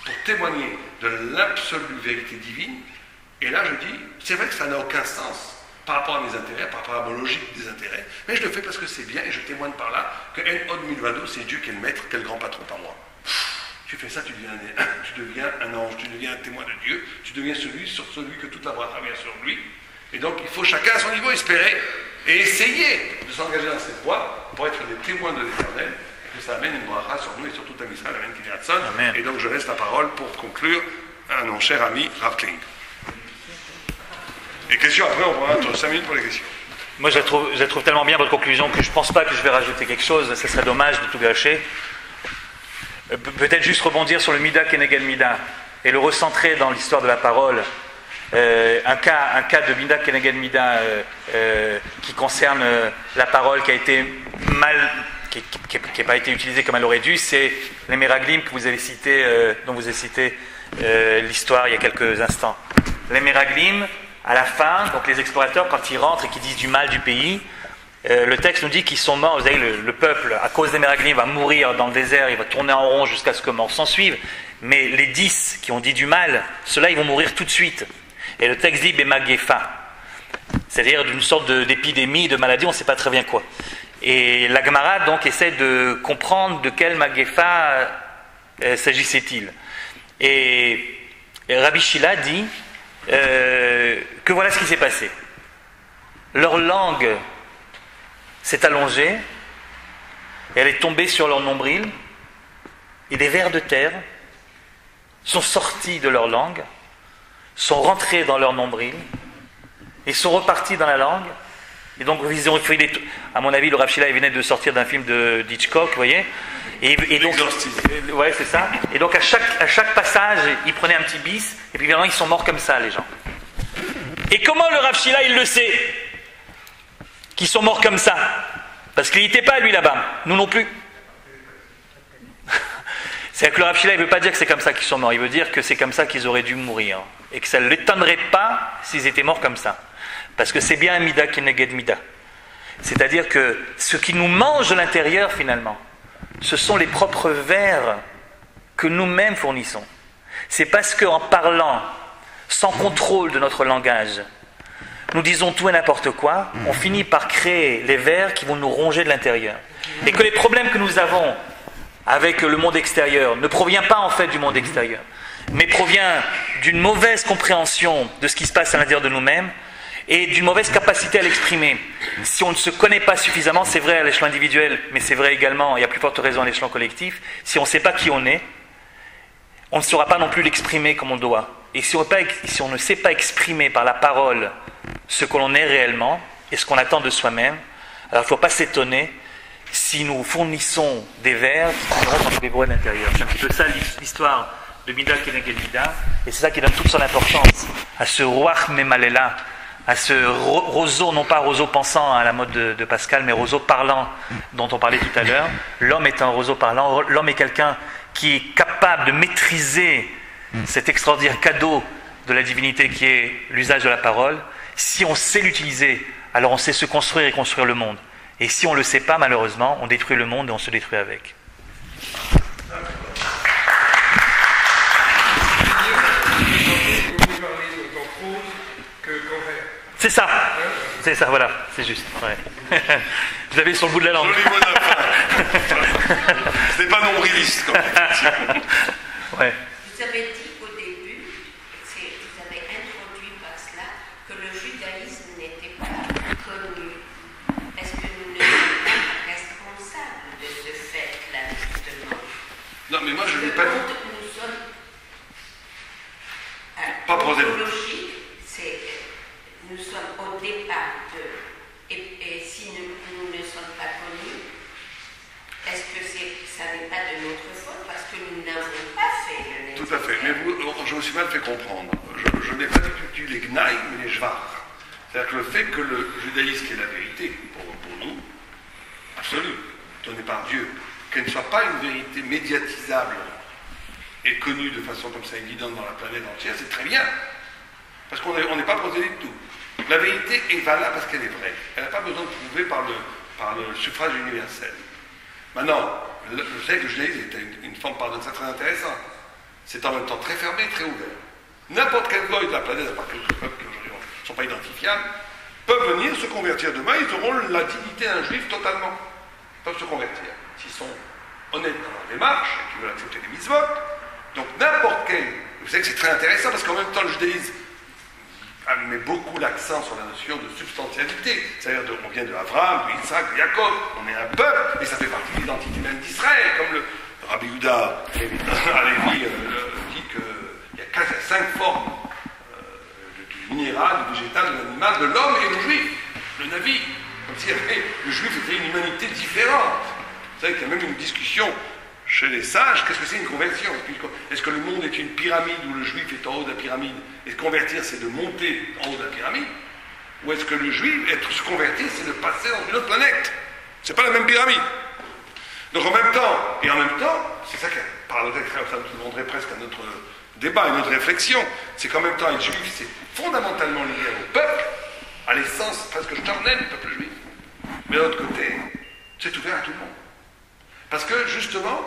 pour témoigner de l'absolue vérité divine, et là je dis, c'est vrai que ça n'a aucun sens, par rapport à mes intérêts, par rapport à ma logique des intérêts, mais je le fais parce que c'est bien et je témoigne par là que En Od Milvado, c'est Dieu qui est le maître, qui est le grand patron, pas moi. Tu fais ça, tu deviens un ange, tu deviens un témoin de Dieu, tu deviens celui que toute la bracha vient sur lui. Et donc il faut chacun à son niveau espérer et essayer de s'engager dans cette voie pour être des témoins de l'Éternel, et que ça amène une bracha sur nous et sur tout un Israël, amène Kiryat. Et donc je laisse la parole pour conclure à mon cher ami Rav Kling. Les questions, après, on prendra entre 5 minutes pour les questions. Moi, je la trouve tellement bien, votre conclusion, que je ne pense pas que je vais rajouter quelque chose. Ce serait dommage de tout gâcher. Peut-être juste rebondir sur le Mida Keneged Mida et le recentrer dans l'histoire de la parole. Un cas de Mida Keneged Mida qui concerne la parole qui a été qui n'a pas été utilisée comme elle aurait dû, c'est les Meraglim que vous avez cité, dont vous avez cité l'histoire il y a quelques instants. Les Meraglim, à la fin, donc les explorateurs, quand ils rentrent et qu'ils disent du mal du pays, le texte nous dit qu'ils sont morts. Vous savez, le peuple, à cause des Meraglim, va mourir dans le désert, il va tourner en rond jusqu'à ce que mort s'en suive. Mais les 10 qui ont dit du mal, ceux-là, ils vont mourir tout de suite. Et le texte dit Bemagefa, c'est-à-dire d'une sorte d'épidémie, de maladie, on ne sait pas très bien quoi. Et la Gemara, donc, essaie de comprendre de quelle Magefa s'agissait-il. Et Rabbi Shila dit que voilà ce qui s'est passé. Leur langue s'est allongée et elle est tombée sur leur nombril, et des vers de terre sont sortis de leur langue, sont rentrés dans leur nombril et sont repartis dans la langue. Et donc ils ont fait à mon avis, le Rav Shila, il venait de sortir d'un film d'Hitchcock, vous voyez. Et donc, ouais, c'est ça. Et donc à chaque passage, ils prenaient un petit bis, et puis évidemment ils sont morts comme ça, les gens. Et comment le Rav Shila, il le sait qu'ils sont morts comme ça? Parce qu'il n'était pas lui là-bas, nous non plus. C'est-à-dire que le Rav Shila, il ne veut pas dire que c'est comme ça qu'ils sont morts, il veut dire que c'est comme ça qu'ils auraient dû mourir, et que ça ne l'étonnerait pas s'ils étaient morts comme ça. Parce que c'est bien un Mida Keneged Mida. C'est-à-dire que ce qui nous mange de l'intérieur, finalement, ce sont les propres vers que nous-mêmes fournissons. C'est parce qu'en parlant, sans contrôle de notre langage, nous disons tout et n'importe quoi, on finit par créer les vers qui vont nous ronger de l'intérieur. Et que les problèmes que nous avons avec le monde extérieur ne proviennent pas en fait du monde extérieur, mais provient d'une mauvaise compréhension de ce qui se passe à l'intérieur de nous-mêmes et d'une mauvaise capacité à l'exprimer. Si on ne se connaît pas suffisamment, c'est vrai à l'échelon individuel, mais c'est vrai également, et à plus forte raison à l'échelon collectif, si on ne sait pas qui on est, on ne saura pas non plus l'exprimer comme on doit. Et si on ne sait pas exprimer par la parole ce que l'on est réellement et ce qu'on attend de soi-même, alors il ne faut pas s'étonner si nous fournissons des vers qui finiront par nous dévorer de l'intérieur. C'est un petit peu ça l'histoire de Mida Keneged Mida, et c'est ça qui donne toute son importance à ce Ruach Memalela, à ce roseau, non pas roseau pensant à la mode de Pascal, mais roseau parlant dont on parlait tout à l'heure. L'homme est un roseau parlant, l'homme est quelqu'un qui est capable de maîtriser cet extraordinaire cadeau de la divinité qui est l'usage de la parole. Si on sait l'utiliser, alors on sait se construire et construire le monde. Et si on ne le sait pas, malheureusement, on détruit le monde et on se détruit avec. C'est ça, voilà, c'est juste. Ouais. Vous avez sur le bout de la langue. Joli mot de la fin. C'est pas nombriliste, comme ouais. Vous avez dit au début, vous avez introduit par cela, que le judaïsme n'était pas connu. Est-ce que nous ne sommes pas responsables de ce fait-là, justement? Non, mais moi je ne l'ai pas dit. Nous sommes. Pas prosélyte. Nous sommes au départ de. Et si nous ne sommes pas connus, est-ce que ça n'est pas de notre faute parce que nous n'avons pas fait le nécessaire? Tout à fait. Mais je me suis mal fait comprendre. Je n'ai pas dit que les gnailles, mais les jvar. C'est-à-dire que le fait que le judaïsme est la vérité pour nous, absolue, donnée par Dieu, qu'elle ne soit pas une vérité médiatisable et connue de façon comme ça évidente dans la planète entière, c'est très bien. Parce qu'on n'est pas prosélyte de tout. La vérité est valable parce qu'elle est vraie. Elle n'a pas besoin de prouver par le suffrage universel. Maintenant, je sais que le judaïsme est une forme paradoxale très intéressante. C'est en même temps très fermé et très ouvert. N'importe quel goy de la planète, à part quelques peuples qui aujourd'hui ne sont pas identifiables, peuvent venir se convertir demain, ils auront la dignité d'un juif totalement. Ils peuvent se convertir. S'ils sont honnêtes dans leur démarche et qu'ils veulent accepter les mitzvot. Donc n'importe quel. Vous savez que c'est très intéressant parce qu'en même temps, le judaïsme met beaucoup l'accent sur la notion de substantialité. C'est-à-dire on vient de Abraham, de Isaac, de Jacob, on est un peuple, et ça fait partie de l'identité même d'Israël, comme le Rabbi Yehuda Halevi dit qu'il y a 5 formes du minéral, du végétal, de l'animal, de l'homme et le juif, le Navi. Comme si le juif était une humanité différente. Vous savez qu'il y a même une discussion chez les sages, qu'est-ce que c'est une conversion? Est-ce que le monde est une pyramide où le juif est en haut de la pyramide et se convertir c'est de monter en haut de la pyramide? Ou est-ce que le juif, se convertir c'est de passer dans une autre planète? C'est pas la même pyramide. Donc en même temps, c'est ça qui est paradoxal, ça nous demanderait presque à notre débat, à notre réflexion, c'est qu'en même temps être juif c'est fondamentalement lié au peuple, à l'essence presque charnelle du peuple juif. Mais d'un autre côté, c'est ouvert à tout le monde. Parce que justement,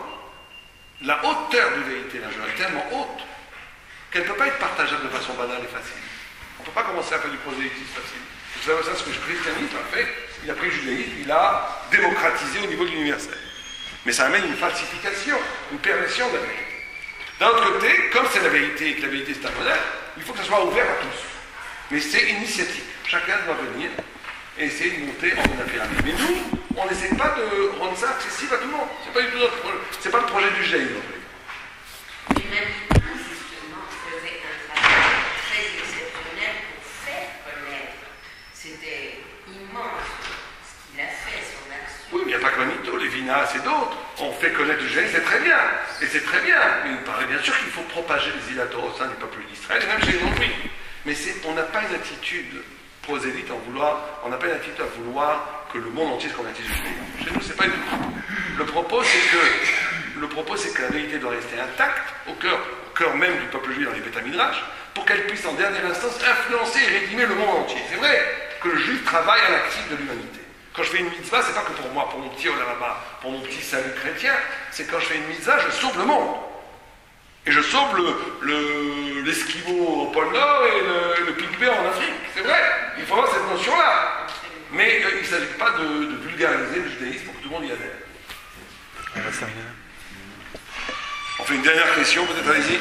la hauteur de vérité d'un jeu est tellement haute qu'elle ne peut pas être partageable de façon banale et facile. On ne peut pas commencer à faire du prosélytisme facile. C'est ça ce que le christianisme a fait. Il a pris le judaïsme, il l'a démocratisé au niveau de l'universel. Mais ça amène une falsification, une perversion de la vérité. D'un autre côté, comme c'est la vérité et que la vérité c'est un modèle, il faut que ça soit ouvert à tous. Mais c'est initiatique. Chacun doit venir et essayer de monter en haut de la pyramide. Mais nous, on n'essaie pas de rendre ça accessible à tout le monde. C'est pas du tout notre projet. C'est pas le projet du judaïsme. L'humanité, justement, faisait un travail très exceptionnel pour faire connaître. C'était immense ce qu'il a fait, son action. Oui, mais il n'y a pas que Manito, Lévinas et d'autres. On fait connaître le judaïsme, c'est très bien. Et c'est très bien. Mais il paraît bien sûr qu'il faut propager les idéaux au sein du peuple d'Israël, et même chez les non-juifs. Mais on n'a pas une attitude prosélyte on n'a pas une attitude à vouloir que le monde entier se convertisse au judaïsme. Chez nous, c'est pas du tout. Le propos, c'est que la vérité doit rester intacte au cœur même du peuple juif dans les Beth Midrash, pour qu'elle puisse en dernière instance influencer et réprimer le monde entier. C'est vrai que le juif travaille à l'actif de l'humanité. Quand je fais une mitzvah, c'est pas que pour moi, pour mon petit olamaba, pour mon petit salut chrétien, c'est quand je fais une mitzvah, je sauve le monde. Et je sauve l'esquimau au pôle Nord et le pygmée en Afrique. C'est vrai, il faut avoir cette notion-là. Mais il ne s'agit pas de vulgariser le judaïsme pour que tout le monde y adhère. On fait une dernière question, peut-être, allez-y.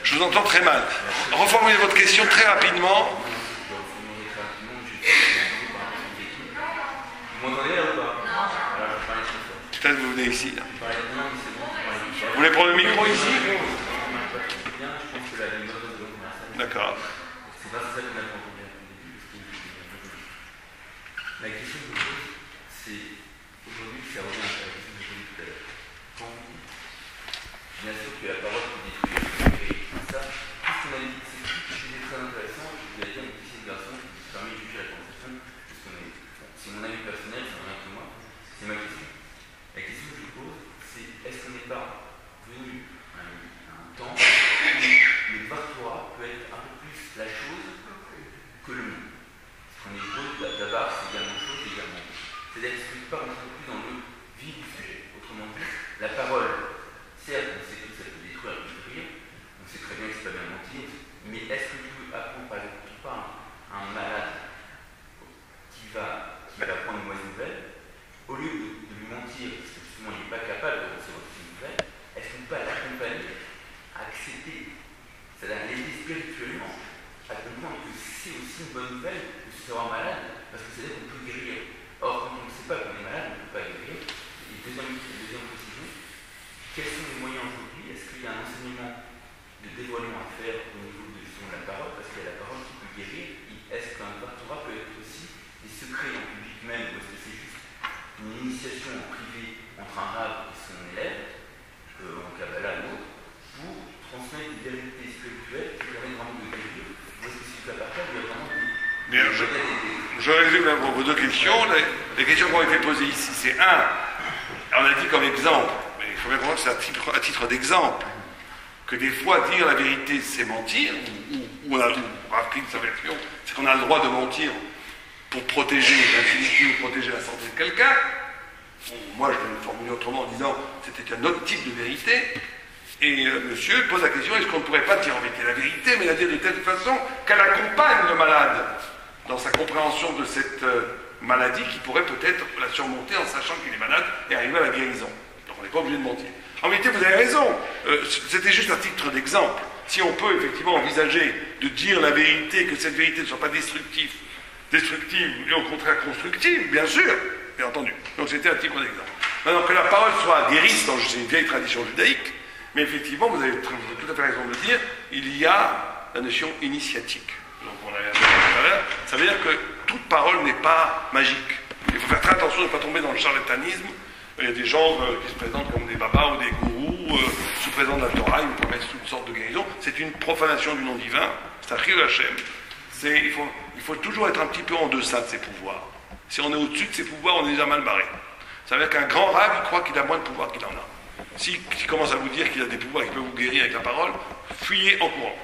Je vous entends très mal. Reformulez votre question très rapidement. Vous m'entendez là ou pas? Peut-être que vous venez ici. Là. Vous voulez prendre le micro ici? D'accord. C'est pas ça qu'on a entendu au début, parce que la question que je pose, c'est aujourd'hui, ça revient à la question que je posais tout à l'heure. Quand on dit, bien sûr que la parole peut détruire, ça, tout ce qu'on a dit, c'était très intéressant. Vous avez dit un petit garçon qui permet de juger la conversation, parce que c'est mon avis personnel, c'est rien que moi, c'est ma question. La question que je pose, c'est est-ce qu'on n'est pas venu à un temps où le Vartora peut être un peu plus la chose que le monde? Parce qu'on est beau, d'abord, c'est également chose, également. C'est-à-dire est-ce qu'on ne peut pas rentrer un peu plus dans le vif du sujet? Autrement dit, la parole, certes, on sait que ça peut détruire, on sait très bien que c'est pas bien mentir, mais est-ce que tu peux apprendre, par exemple, tu parles à un malade qui va prendre une mauvaise nouvelle, au lieu de lui mentir, parce que justement il n'est pas capable de recevoir une nouvelle, est-ce qu'on peut l'accompagner à accepter, c'est-à-dire l'aider spirituellement, à comprendre que c'est aussi une bonne nouvelle que se sera malade, parce que c'est-à-dire qu'on peut guérir. Or, quand on ne sait pas qu'on est malade, on ne peut pas guérir. Et deuxième précision, quels sont les moyens aujourd'hui? Est-ce qu'il y a un enseignement de dévoilement à faire au niveau de la parole, parce qu'il y a la parole qui peut guérir? Est-ce qu'un Vartora peut être aussi des secrets en public même, ou est-ce que c'est juste une initiation en privé entre un rave et son élève, en Kabbalah ou autre, pour transmettre des vérités spirituelles qui permettent vraiment de guérir? Ou est-ce que c'est du cas par cas, il y a vraiment des... Bien, je résume vos deux questions. Les questions qui ont été posées ici, c'est on a dit comme exemple, mais il faut bien comprendre que c'est à titre d'exemple, que des fois dire la vérité c'est mentir, ou on a appris sa version, c'est qu'on a le droit de mentir pour protéger l'infinité ou protéger la santé de quelqu'un. Bon, moi je l'ai formulé autrement en disant que c'était un autre type de vérité. Et monsieur pose la question, est-ce qu'on ne pourrait pas dire en vérité la vérité, mais la dire de telle façon qu'elle accompagne le malade dans sa compréhension de cette maladie qui pourrait peut-être la surmonter en sachant qu'il est malade et arriver à la guérison. Donc on n'est pas obligé de mentir. En vérité, vous avez raison, c'était juste un titre d'exemple. Si on peut effectivement envisager de dire la vérité, que cette vérité ne soit pas destructive et au contraire constructive, bien sûr, bien entendu. Donc c'était un titre d'exemple. Maintenant, que la parole soit guérisse, c'est une vieille tradition judaïque, mais effectivement, vous avez tout à fait raison de le dire, il y a la notion initiatique. Donc on l'a vu tout à l'heure, ça veut dire que toute parole n'est pas magique. Il faut faire très attention de ne pas tomber dans le charlatanisme. Il y a des gens qui se présentent comme des babas ou des gourous, sous présentent la Torah, ils nous promettent toutes sortes de guérisons. C'est une profanation du nom divin, c'est un Chiyuv Hashem. Il faut toujours être un petit peu en deçà de ses pouvoirs. Si on est au-dessus de ses pouvoirs, on est déjà mal barré. Ça veut dire qu'un grand rave, il croit qu'il a moins de pouvoir qu'il en a. S'il commence à vous dire qu'il a des pouvoirs, qu'il peut vous guérir avec la parole, fuyez en courant.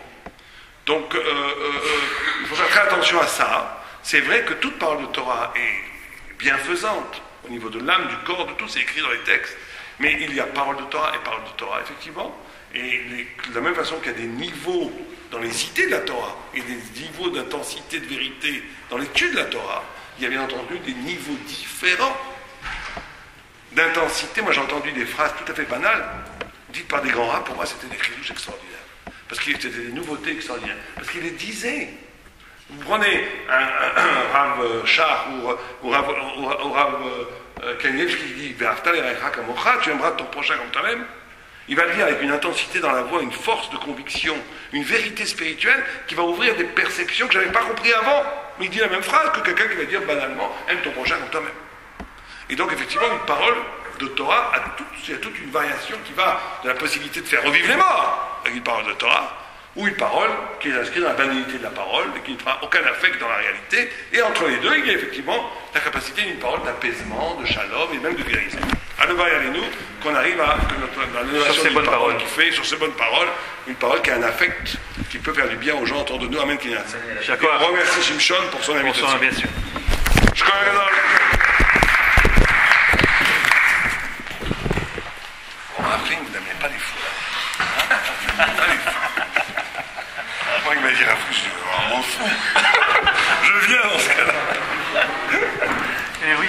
Donc, il faut faire très attention à ça. C'est vrai que toute parole de Torah est bienfaisante au niveau de l'âme, du corps, de tout, c'est écrit dans les textes. Mais il y a parole de Torah et parole de Torah, effectivement. Et de la même façon qu'il y a des niveaux dans les idées de la Torah et des niveaux d'intensité de vérité dans l'étude de la Torah, il y a bien entendu des niveaux différents d'intensité. Moi, j'ai entendu des phrases tout à fait banales, dites par des grands rabbins. Pour moi, c'était des chidouches extraordinaires. Parce que c'était des nouveautés extraordinaires. Parce qu'il les disait. Vous prenez un Rav Shach ou Rav Kanievski qui dit tu aimeras ton prochain comme toi-même. Il va le dire avec une intensité dans la voix, une force de conviction, une vérité spirituelle qui va ouvrir des perceptions que je n'avais pas compris avant. Mais il dit la même phrase que quelqu'un qui va dire banalement aime ton prochain comme toi-même. Et donc effectivement une parole de Torah il y a toute une variation qui va de la possibilité de faire revivre les morts avec une parole de Torah ou une parole qui est inscrite dans la banalité de la parole, et qui ne fera aucun affect dans la réalité. Et entre les deux, il y a effectivement la capacité d'une parole d'apaisement, de shalom et même de guérison. Alléluia, nous, qu'on arrive à la révélation d'une parole qui fait sur ces bonnes paroles, une parole qui a un affect, qui peut faire du bien aux gens autour de nous. Amen. Et on remercie Shimshon pour son invitation. Je connais après, vous n'aimez pas les fous. Moi, il m'a dit, je suis vraiment fou. Je viens dans ce cas-là. Eh oui.